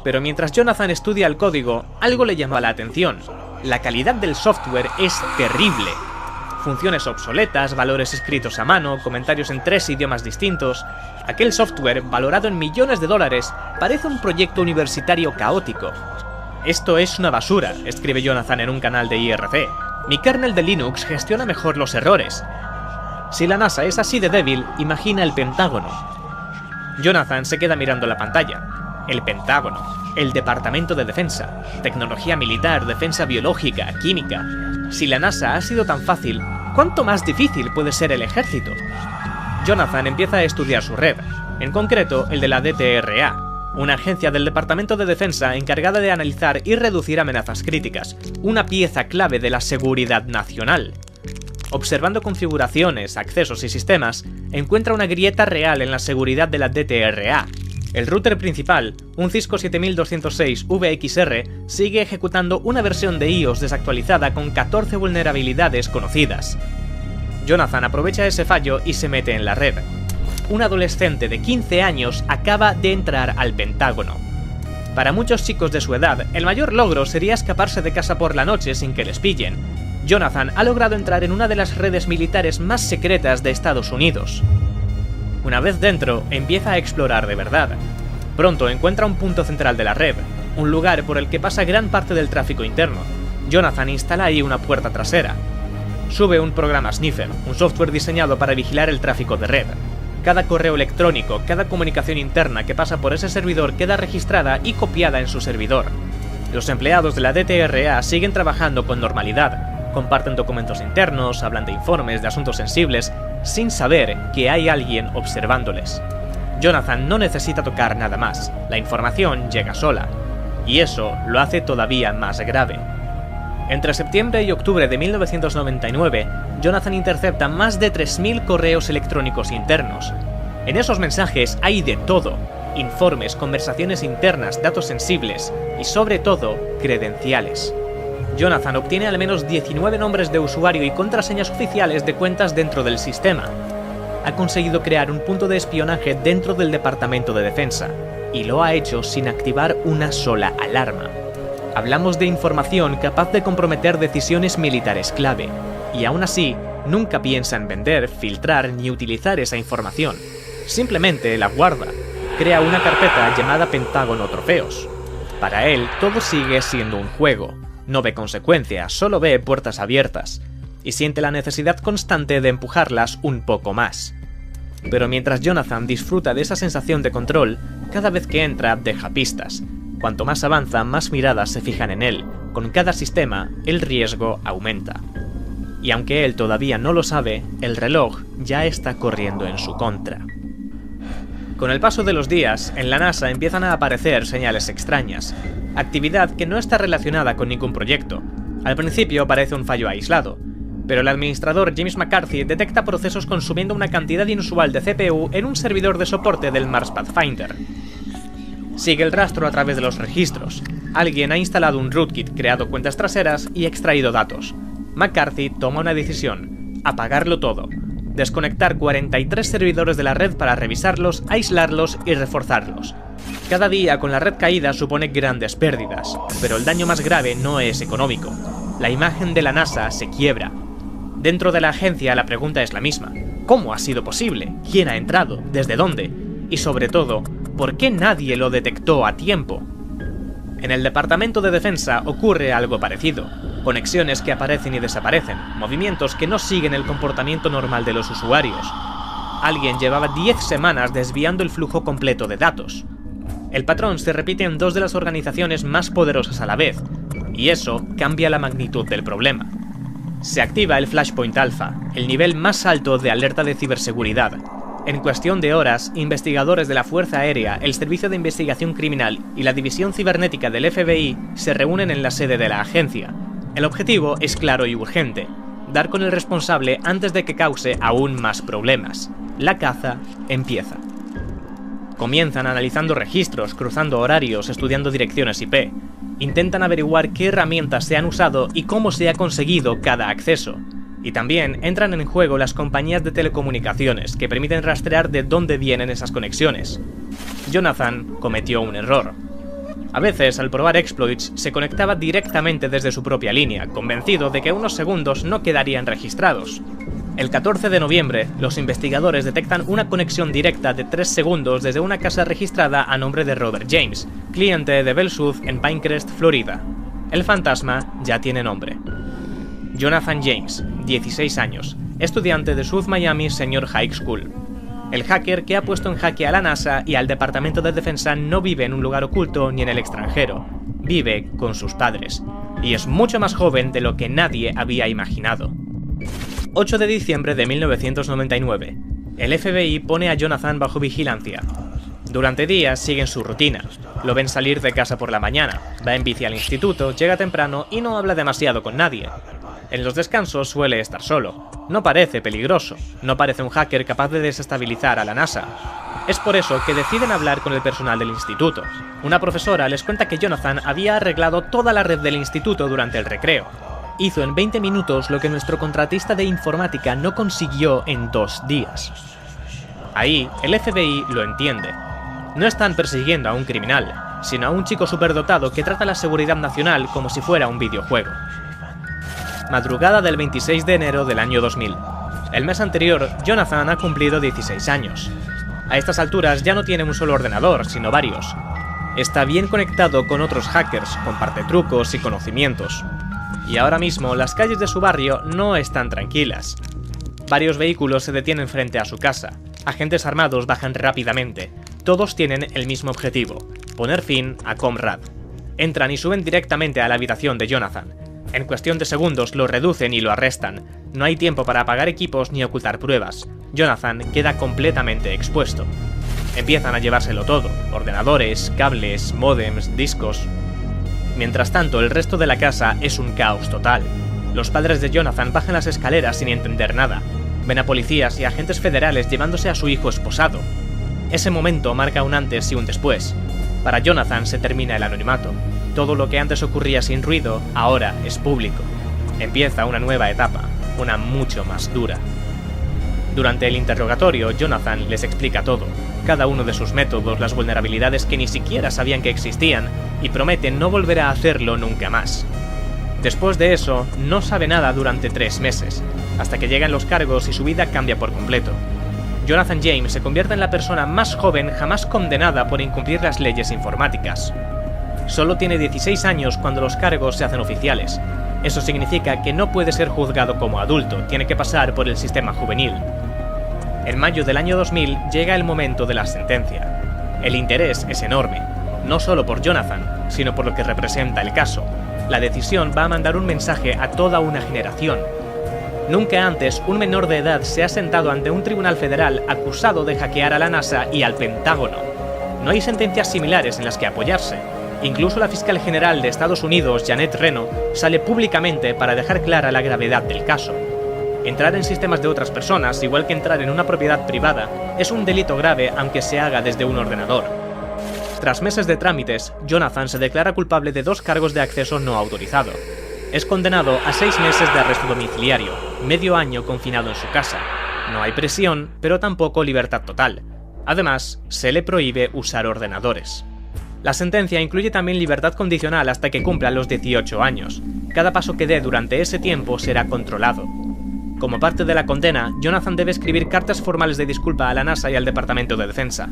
Pero mientras Jonathan estudia el código, algo le llama la atención. La calidad del software es terrible. Funciones obsoletas, valores escritos a mano, comentarios en 3 idiomas distintos. Aquel software, valorado en millones de dólares, parece un proyecto universitario caótico. Esto es una basura, escribe Jonathan en un canal de IRC. Mi kernel de Linux gestiona mejor los errores. Si la NASA es así de débil, imagina el Pentágono. Jonathan se queda mirando la pantalla. El Pentágono, el Departamento de Defensa, tecnología militar, defensa biológica, química. Si la NASA ha sido tan fácil, ¿cuánto más difícil puede ser el ejército? Jonathan empieza a estudiar su red, en concreto el de la DTRA. una agencia del Departamento de Defensa encargada de analizar y reducir amenazas críticas, una pieza clave de la seguridad nacional. Observando configuraciones, accesos y sistemas, encuentra una grieta real en la seguridad de la DTRA. El router principal, un Cisco 7206 VXR, sigue ejecutando una versión de iOS desactualizada con 14 vulnerabilidades conocidas. Jonathan aprovecha ese fallo y se mete en la red. Un adolescente de 15 años acaba de entrar al Pentágono. Para muchos chicos de su edad, el mayor logro sería escaparse de casa por la noche sin que les pillen. Jonathan ha logrado entrar en una de las redes militares más secretas de Estados Unidos. Una vez dentro, empieza a explorar de verdad. Pronto encuentra un punto central de la red, un lugar por el que pasa gran parte del tráfico interno. Jonathan instala ahí una puerta trasera. Sube un programa Sniffer, un software diseñado para vigilar el tráfico de red. Cada correo electrónico, cada comunicación interna que pasa por ese servidor queda registrada y copiada en su servidor. Los empleados de la DTRA siguen trabajando con normalidad, comparten documentos internos, hablan de informes de asuntos sensibles, sin saber que hay alguien observándoles. Jonathan no necesita tocar nada más, la información llega sola, y eso lo hace todavía más grave. Entre septiembre y octubre de 1999, Jonathan intercepta más de 3.000 correos electrónicos internos. En esos mensajes hay de todo: informes, conversaciones internas, datos sensibles y, sobre todo, credenciales. Jonathan obtiene al menos 19 nombres de usuario y contraseñas oficiales de cuentas dentro del sistema. Ha conseguido crear un punto de espionaje dentro del Departamento de Defensa, y lo ha hecho sin activar una sola alarma. Hablamos de información capaz de comprometer decisiones militares clave, y aún así, nunca piensa en vender, filtrar ni utilizar esa información. Simplemente la guarda. Crea una carpeta llamada Pentágono Trofeos. Para él, todo sigue siendo un juego. No ve consecuencias, solo ve puertas abiertas, y siente la necesidad constante de empujarlas un poco más. Pero mientras Jonathan disfruta de esa sensación de control, cada vez que entra deja pistas. Cuanto más avanza, más miradas se fijan en él. Con cada sistema, el riesgo aumenta. Y aunque él todavía no lo sabe, el reloj ya está corriendo en su contra. Con el paso de los días, en la NASA empiezan a aparecer señales extrañas, actividad que no está relacionada con ningún proyecto. Al principio parece un fallo aislado, pero el administrador James McCarthy detecta procesos consumiendo una cantidad inusual de CPU en un servidor de soporte del Mars Pathfinder. Sigue el rastro a través de los registros. Alguien ha instalado un rootkit, creado cuentas traseras y extraído datos. McCarthy toma una decisión: apagarlo todo. Desconectar 43 servidores de la red para revisarlos, aislarlos y reforzarlos. Cada día con la red caída supone grandes pérdidas, pero el daño más grave no es económico. La imagen de la NASA se quiebra. Dentro de la agencia la pregunta es la misma: ¿cómo ha sido posible? ¿Quién ha entrado? ¿Desde dónde? Y sobre todo, ¿por qué nadie lo detectó a tiempo? En el Departamento de Defensa ocurre algo parecido. Conexiones que aparecen y desaparecen, movimientos que no siguen el comportamiento normal de los usuarios. Alguien llevaba 10 semanas desviando el flujo completo de datos. El patrón se repite en dos de las organizaciones más poderosas a la vez, y eso cambia la magnitud del problema. Se activa el Flashpoint Alpha, el nivel más alto de alerta de ciberseguridad. En cuestión de horas, investigadores de la Fuerza Aérea, el Servicio de Investigación Criminal y la División Cibernética del FBI se reúnen en la sede de la agencia. El objetivo es claro y urgente: dar con el responsable antes de que cause aún más problemas. La caza empieza. Comienzan analizando registros, cruzando horarios, estudiando direcciones IP. Intentan averiguar qué herramientas se han usado y cómo se ha conseguido cada acceso. Y también entran en juego las compañías de telecomunicaciones, que permiten rastrear de dónde vienen esas conexiones. Jonathan cometió un error. A veces, al probar exploits, se conectaba directamente desde su propia línea, convencido de que unos segundos no quedarían registrados. El 14 de noviembre, los investigadores detectan una conexión directa de 3 segundos desde una casa registrada a nombre de Robert James, cliente de Bell South en Pinecrest, Florida. El fantasma ya tiene nombre. Jonathan James, 16 años, estudiante de South Miami Senior High School. El hacker que ha puesto en jaque a la NASA y al Departamento de Defensa no vive en un lugar oculto ni en el extranjero, vive con sus padres, y es mucho más joven de lo que nadie había imaginado. 8 de diciembre de 1999. El FBI pone a Jonathan bajo vigilancia. Durante días siguen su rutina. Lo ven salir de casa por la mañana, va en bici al instituto, llega temprano y no habla demasiado con nadie. En los descansos suele estar solo. No parece peligroso, no parece un hacker capaz de desestabilizar a la NASA. Es por eso que deciden hablar con el personal del instituto. Una profesora les cuenta que Jonathan había arreglado toda la red del instituto durante el recreo. Hizo en 20 minutos lo que nuestro contratista de informática no consiguió en 2 días. Ahí, el FBI lo entiende. No están persiguiendo a un criminal, sino a un chico superdotado que trata la seguridad nacional como si fuera un videojuego. Madrugada del 26 de enero del año 2000. El mes anterior, Jonathan ha cumplido 16 años. A estas alturas ya no tiene un solo ordenador, sino varios. Está bien conectado con otros hackers, comparte trucos y conocimientos. Y ahora mismo las calles de su barrio no están tranquilas. Varios vehículos se detienen frente a su casa. Agentes armados bajan rápidamente. Todos tienen el mismo objetivo: poner fin a Comrade. Entran y suben directamente a la habitación de Jonathan. En cuestión de segundos lo reducen y lo arrestan. No hay tiempo para apagar equipos ni ocultar pruebas. Jonathan queda completamente expuesto. Empiezan a llevárselo todo: ordenadores, cables, módems, discos. Mientras tanto, el resto de la casa es un caos total. Los padres de Jonathan bajan las escaleras sin entender nada. Ven a policías y agentes federales llevándose a su hijo esposado. Ese momento marca un antes y un después. Para Jonathan se termina el anonimato. Todo lo que antes ocurría sin ruido, ahora es público. Empieza una nueva etapa, una mucho más dura. Durante el interrogatorio, Jonathan les explica todo, cada uno de sus métodos, las vulnerabilidades que ni siquiera sabían que existían, y promete no volver a hacerlo nunca más. Después de eso, no sabe nada durante 3 meses, hasta que llegan los cargos y su vida cambia por completo. Jonathan James se convierte en la persona más joven jamás condenada por incumplir las leyes informáticas. Solo tiene 16 años cuando los cargos se hacen oficiales. Eso significa que no puede ser juzgado como adulto, tiene que pasar por el sistema juvenil. En mayo del año 2000 llega el momento de la sentencia. El interés es enorme, no solo por Jonathan, sino por lo que representa el caso. La decisión va a mandar un mensaje a toda una generación. Nunca antes un menor de edad se ha sentado ante un tribunal federal acusado de hackear a la NASA y al Pentágono. No hay sentencias similares en las que apoyarse. Incluso la fiscal general de Estados Unidos, Janet Reno, sale públicamente para dejar clara la gravedad del caso. Entrar en sistemas de otras personas, igual que entrar en una propiedad privada, es un delito grave aunque se haga desde un ordenador. Tras meses de trámites, Jonathan se declara culpable de 2 cargos de acceso no autorizado. Es condenado a 6 meses de arresto domiciliario, medio año confinado en su casa. No hay prisión, pero tampoco libertad total. Además, se le prohíbe usar ordenadores. La sentencia incluye también libertad condicional hasta que cumpla los 18 años. Cada paso que dé durante ese tiempo será controlado. Como parte de la condena, Jonathan debe escribir cartas formales de disculpa a la NASA y al Departamento de Defensa.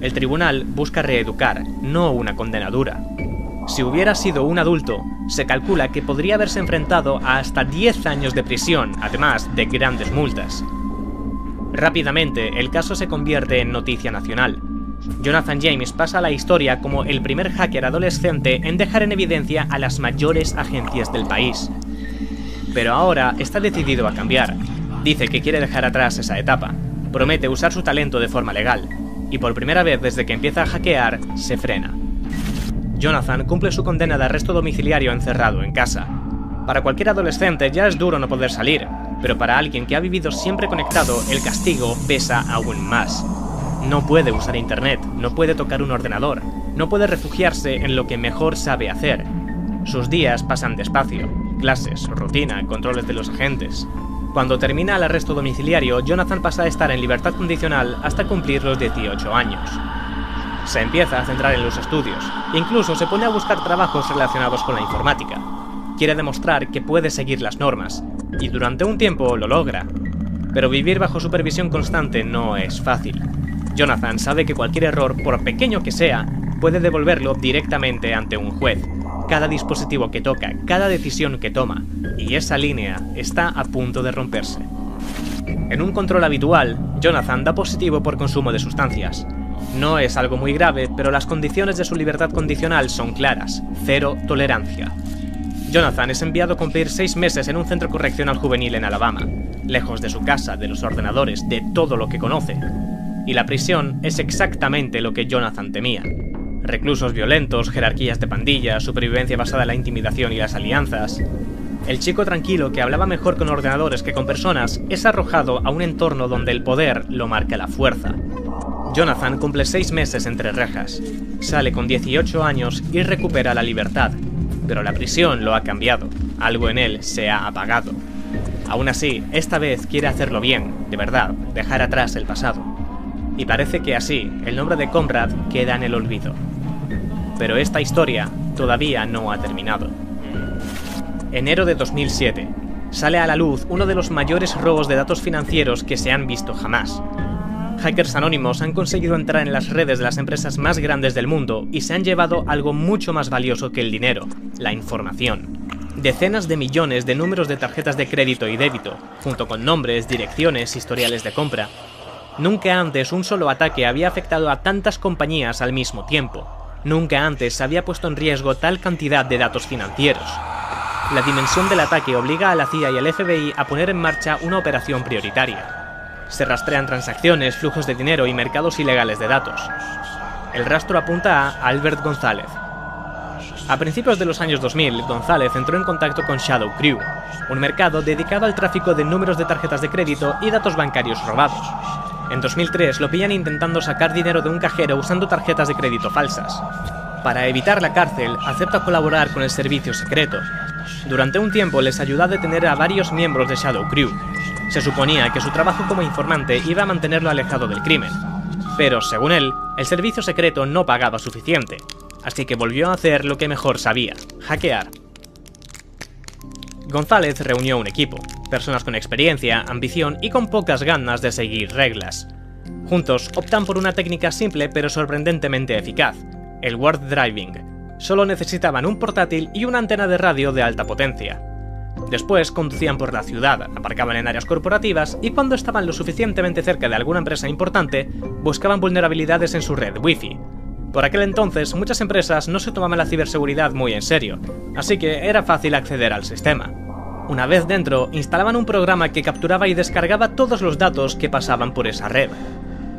El tribunal busca reeducar, no una condena dura. Si hubiera sido un adulto, se calcula que podría haberse enfrentado a hasta 10 años de prisión, además de grandes multas. Rápidamente, el caso se convierte en noticia nacional. Jonathan James pasa a la historia como el primer hacker adolescente en dejar en evidencia a las mayores agencias del país. Pero ahora está decidido a cambiar. Dice que quiere dejar atrás esa etapa. Promete usar su talento de forma legal. Y por primera vez desde que empieza a hackear, se frena. Jonathan cumple su condena de arresto domiciliario encerrado en casa. Para cualquier adolescente ya es duro no poder salir, pero para alguien que ha vivido siempre conectado, el castigo pesa aún más. No puede usar internet, no puede tocar un ordenador, no puede refugiarse en lo que mejor sabe hacer. Sus días pasan despacio, clases, rutina, controles de los agentes. Cuando termina el arresto domiciliario, Jonathan pasa a estar en libertad condicional hasta cumplir los 18 años. Se empieza a centrar en los estudios, incluso se pone a buscar trabajos relacionados con la informática. Quiere demostrar que puede seguir las normas, y durante un tiempo lo logra. Pero vivir bajo supervisión constante no es fácil. Jonathan sabe que cualquier error, por pequeño que sea, puede devolverlo directamente ante un juez. Cada dispositivo que toca, cada decisión que toma, y esa línea está a punto de romperse. En un control habitual, Jonathan da positivo por consumo de sustancias. No es algo muy grave, pero las condiciones de su libertad condicional son claras: 0 tolerancia. Jonathan es enviado a cumplir 6 meses en un centro correccional juvenil en Alabama, lejos de su casa, de los ordenadores, de todo lo que conoce. Y la prisión es exactamente lo que Jonathan temía. Reclusos violentos, jerarquías de pandillas, supervivencia basada en la intimidación y las alianzas. El chico tranquilo que hablaba mejor con ordenadores que con personas es arrojado a un entorno donde el poder lo marca la fuerza. Jonathan cumple 6 meses entre rejas, sale con 18 años y recupera la libertad, pero la prisión lo ha cambiado, algo en él se ha apagado. Aún así, esta vez quiere hacerlo bien, de verdad, dejar atrás el pasado. Y parece que así, el nombre de Conrad queda en el olvido. Pero esta historia todavía no ha terminado. Enero de 2007. Sale a la luz uno de los mayores robos de datos financieros que se han visto jamás. Hackers anónimos han conseguido entrar en las redes de las empresas más grandes del mundo y se han llevado algo mucho más valioso que el dinero, la información. Decenas de millones de números de tarjetas de crédito y débito, junto con nombres, direcciones, historiales de compra. Nunca antes un solo ataque había afectado a tantas compañías al mismo tiempo. Nunca antes se había puesto en riesgo tal cantidad de datos financieros. La dimensión del ataque obliga a la CIA y al FBI a poner en marcha una operación prioritaria. Se rastrean transacciones, flujos de dinero y mercados ilegales de datos. El rastro apunta a Albert González. A principios de los años 2000, González entró en contacto con Shadow Crew, un mercado dedicado al tráfico de números de tarjetas de crédito y datos bancarios robados. En 2003 lo pillan intentando sacar dinero de un cajero usando tarjetas de crédito falsas. Para evitar la cárcel, acepta colaborar con el servicio secreto. Durante un tiempo les ayudó a detener a varios miembros de Shadow Crew. Se suponía que su trabajo como informante iba a mantenerlo alejado del crimen. Pero, según él, el servicio secreto no pagaba suficiente, así que volvió a hacer lo que mejor sabía: hackear. González reunió un equipo, personas con experiencia, ambición y con pocas ganas de seguir reglas. Juntos optan por una técnica simple pero sorprendentemente eficaz: el warp driving. Solo necesitaban un portátil y una antena de radio de alta potencia. Después conducían por la ciudad, aparcaban en áreas corporativas y cuando estaban lo suficientemente cerca de alguna empresa importante, buscaban vulnerabilidades en su red Wi-Fi. Por aquel entonces, muchas empresas no se tomaban la ciberseguridad muy en serio, así que era fácil acceder al sistema. Una vez dentro, instalaban un programa que capturaba y descargaba todos los datos que pasaban por esa red.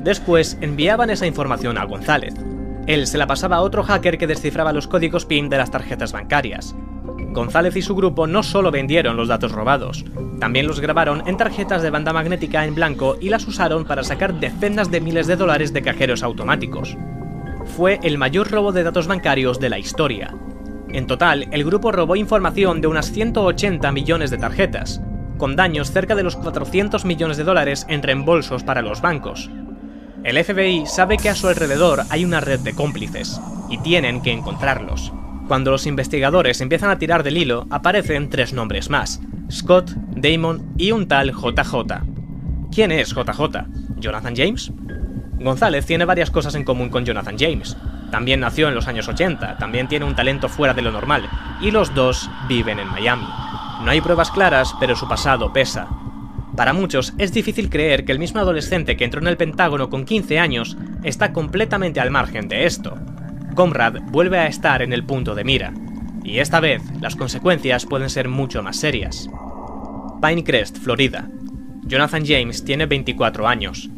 Después, enviaban esa información a González. Él se la pasaba a otro hacker que descifraba los códigos PIN de las tarjetas bancarias. González y su grupo no solo vendieron los datos robados, también los grabaron en tarjetas de banda magnética en blanco y las usaron para sacar decenas de miles de dólares de cajeros automáticos. Fue el mayor robo de datos bancarios de la historia. En total, el grupo robó información de unas 180 millones de tarjetas, con daños cerca de los 400 millones de dólares en reembolsos para los bancos. El FBI sabe que a su alrededor hay una red de cómplices, y tienen que encontrarlos. Cuando los investigadores empiezan a tirar del hilo, aparecen 3 nombres más: Scott, Damon y un tal JJ. ¿Quién es JJ? ¿Jonathan James? González tiene varias cosas en común con Jonathan James. También nació en los años 80, también tiene un talento fuera de lo normal, y los dos viven en Miami. No hay pruebas claras, pero su pasado pesa. Para muchos es difícil creer que el mismo adolescente que entró en el Pentágono con 15 años está completamente al margen de esto. Conrad vuelve a estar en el punto de mira, y esta vez las consecuencias pueden ser mucho más serias. Pinecrest, Florida. Jonathan James tiene 24 años.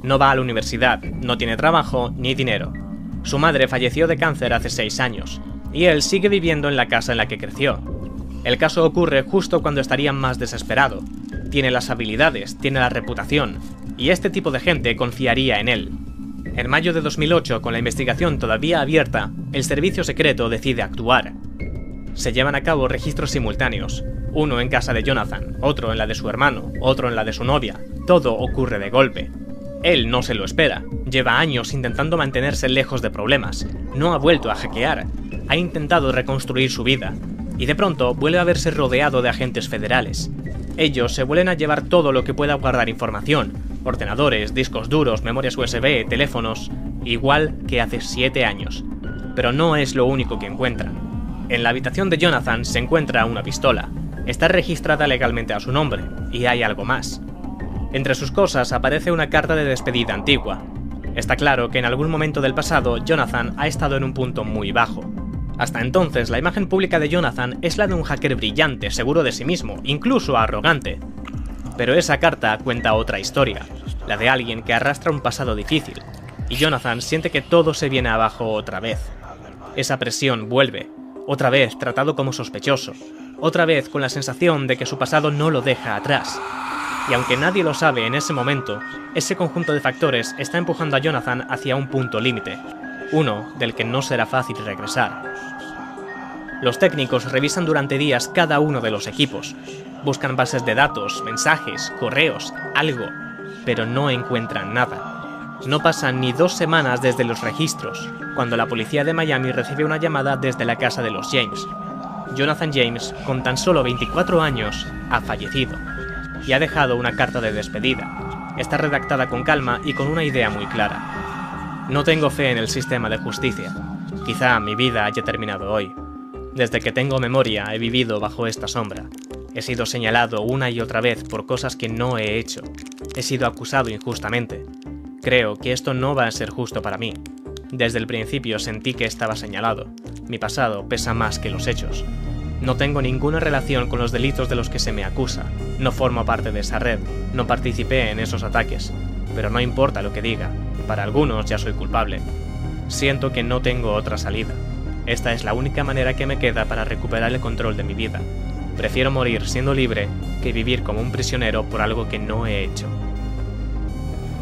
No va a la universidad, no tiene trabajo ni dinero. Su madre falleció de cáncer hace 6 años, y él sigue viviendo en la casa en la que creció. El caso ocurre justo cuando estaría más desesperado. Tiene las habilidades, tiene la reputación, y este tipo de gente confiaría en él. En mayo de 2008, con la investigación todavía abierta, el servicio secreto decide actuar. Se llevan a cabo registros simultáneos, uno en casa de Jonathan, otro en la de su hermano, otro en la de su novia. Todo ocurre de golpe. Él no se lo espera, lleva años intentando mantenerse lejos de problemas, no ha vuelto a hackear, ha intentado reconstruir su vida, y de pronto vuelve a verse rodeado de agentes federales. Ellos se vuelven a llevar todo lo que pueda guardar información: ordenadores, discos duros, memorias USB, teléfonos, igual que hace 7 años. Pero no es lo único que encuentran. En la habitación de Jonathan se encuentra una pistola. Está registrada legalmente a su nombre, y hay algo más. Entre sus cosas aparece una carta de despedida antigua. Está claro que en algún momento del pasado Jonathan ha estado en un punto muy bajo. Hasta entonces, la imagen pública de Jonathan es la de un hacker brillante, seguro de sí mismo, incluso arrogante. Pero esa carta cuenta otra historia, la de alguien que arrastra un pasado difícil, y Jonathan siente que todo se viene abajo otra vez. Esa presión vuelve, otra vez tratado como sospechoso, otra vez con la sensación de que su pasado no lo deja atrás. Y aunque nadie lo sabe en ese momento, ese conjunto de factores está empujando a Jonathan hacia un punto límite, uno del que no será fácil regresar. Los técnicos revisan durante días cada uno de los equipos, buscan bases de datos, mensajes, correos, algo, pero no encuentran nada. No pasan ni 2 semanas desde los registros, cuando la policía de Miami recibe una llamada desde la casa de los James. Jonathan James, con tan solo 24 años, ha fallecido y ha dejado una carta de despedida. Está redactada con calma y con una idea muy clara. No tengo fe en el sistema de justicia. Quizá mi vida haya terminado hoy. Desde que tengo memoria he vivido bajo esta sombra. He sido señalado una y otra vez por cosas que no he hecho. He sido acusado injustamente. Creo que esto no va a ser justo para mí. Desde el principio sentí que estaba señalado. Mi pasado pesa más que los hechos. No tengo ninguna relación con los delitos de los que se me acusa. No formo parte de esa red. No participé en esos ataques. Pero no importa lo que diga. Para algunos ya soy culpable. Siento que no tengo otra salida. Esta es la única manera que me queda para recuperar el control de mi vida. Prefiero morir siendo libre que vivir como un prisionero por algo que no he hecho.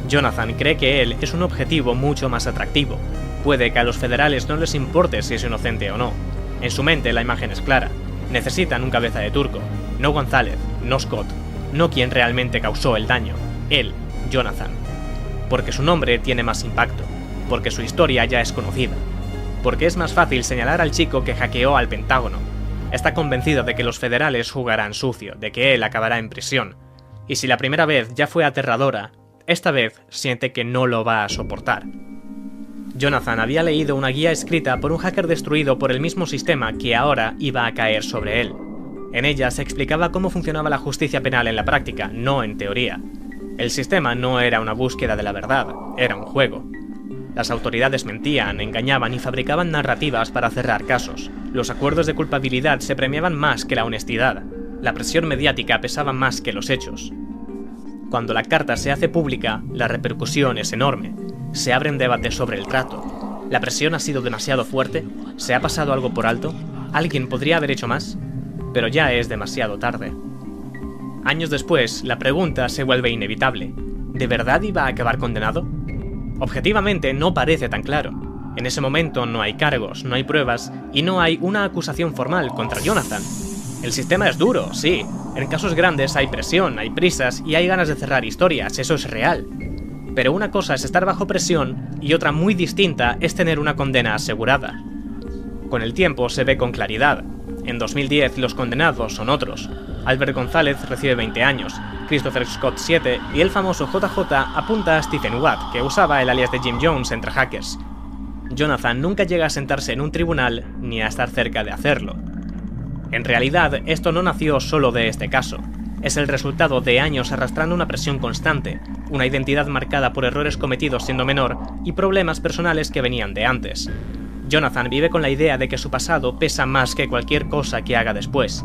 Jonathan cree que él es un objetivo mucho más atractivo. Puede que a los federales no les importe si es inocente o no. En su mente la imagen es clara. Necesitan un cabeza de turco. No González, no Scott. No quien realmente causó el daño. Él, Jonathan. Porque su nombre tiene más impacto. Porque su historia ya es conocida. Porque es más fácil señalar al chico que hackeó al Pentágono. Está convencido de que los federales jugarán sucio, de que él acabará en prisión. Y si la primera vez ya fue aterradora, esta vez siente que no lo va a soportar. Jonathan había leído una guía escrita por un hacker destruido por el mismo sistema que ahora iba a caer sobre él. En ella se explicaba cómo funcionaba la justicia penal en la práctica, no en teoría. El sistema no era una búsqueda de la verdad, era un juego. Las autoridades mentían, engañaban y fabricaban narrativas para cerrar casos. Los acuerdos de culpabilidad se premiaban más que la honestidad. La presión mediática pesaba más que los hechos. Cuando la carta se hace pública, la repercusión es enorme. Se abren debates sobre el trato. ¿La presión ha sido demasiado fuerte? ¿Se ha pasado algo por alto? ¿Alguien podría haber hecho más? Pero ya es demasiado tarde. Años después, la pregunta se vuelve inevitable. ¿De verdad iba a acabar condenado? Objetivamente no parece tan claro. En ese momento no hay cargos, no hay pruebas y no hay una acusación formal contra Jonathan. El sistema es duro, sí. En casos grandes hay presión, hay prisas y hay ganas de cerrar historias, eso es real. Pero una cosa es estar bajo presión y otra muy distinta es tener una condena asegurada. Con el tiempo se ve con claridad. En 2010 los condenados son otros. Albert González recibe 20 años, Christopher Scott 7 y el famoso JJ apunta a Stephen Watt, que usaba el alias de Jim Jones entre hackers. Jonathan nunca llega a sentarse en un tribunal ni a estar cerca de hacerlo. En realidad, esto no nació solo de este caso. Es el resultado de años arrastrando una presión constante, una identidad marcada por errores cometidos siendo menor y problemas personales que venían de antes. Jonathan vive con la idea de que su pasado pesa más que cualquier cosa que haga después,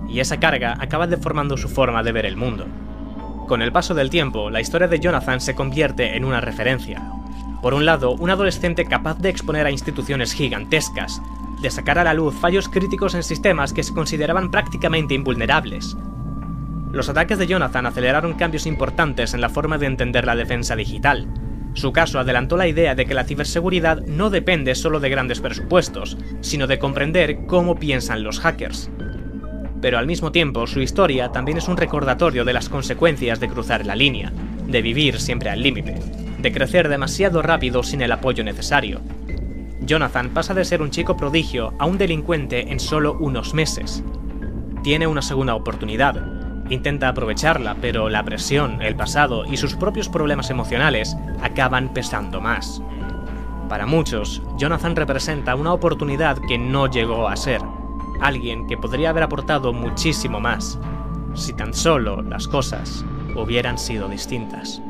y esa carga acaba deformando su forma de ver el mundo. Con el paso del tiempo, la historia de Jonathan se convierte en una referencia. Por un lado, un adolescente capaz de exponer a instituciones gigantescas, de sacar a la luz fallos críticos en sistemas que se consideraban prácticamente invulnerables. Los ataques de Jonathan aceleraron cambios importantes en la forma de entender la defensa digital. Su caso adelantó la idea de que la ciberseguridad no depende solo de grandes presupuestos, sino de comprender cómo piensan los hackers. Pero al mismo tiempo, su historia también es un recordatorio de las consecuencias de cruzar la línea, de vivir siempre al límite, de crecer demasiado rápido sin el apoyo necesario. Jonathan pasa de ser un chico prodigio a un delincuente en solo unos meses. Tiene una segunda oportunidad. Intenta aprovecharla, pero la presión, el pasado y sus propios problemas emocionales acaban pesando más. Para muchos, Jonathan representa una oportunidad que no llegó a ser. Alguien que podría haber aportado muchísimo más, si tan solo las cosas hubieran sido distintas.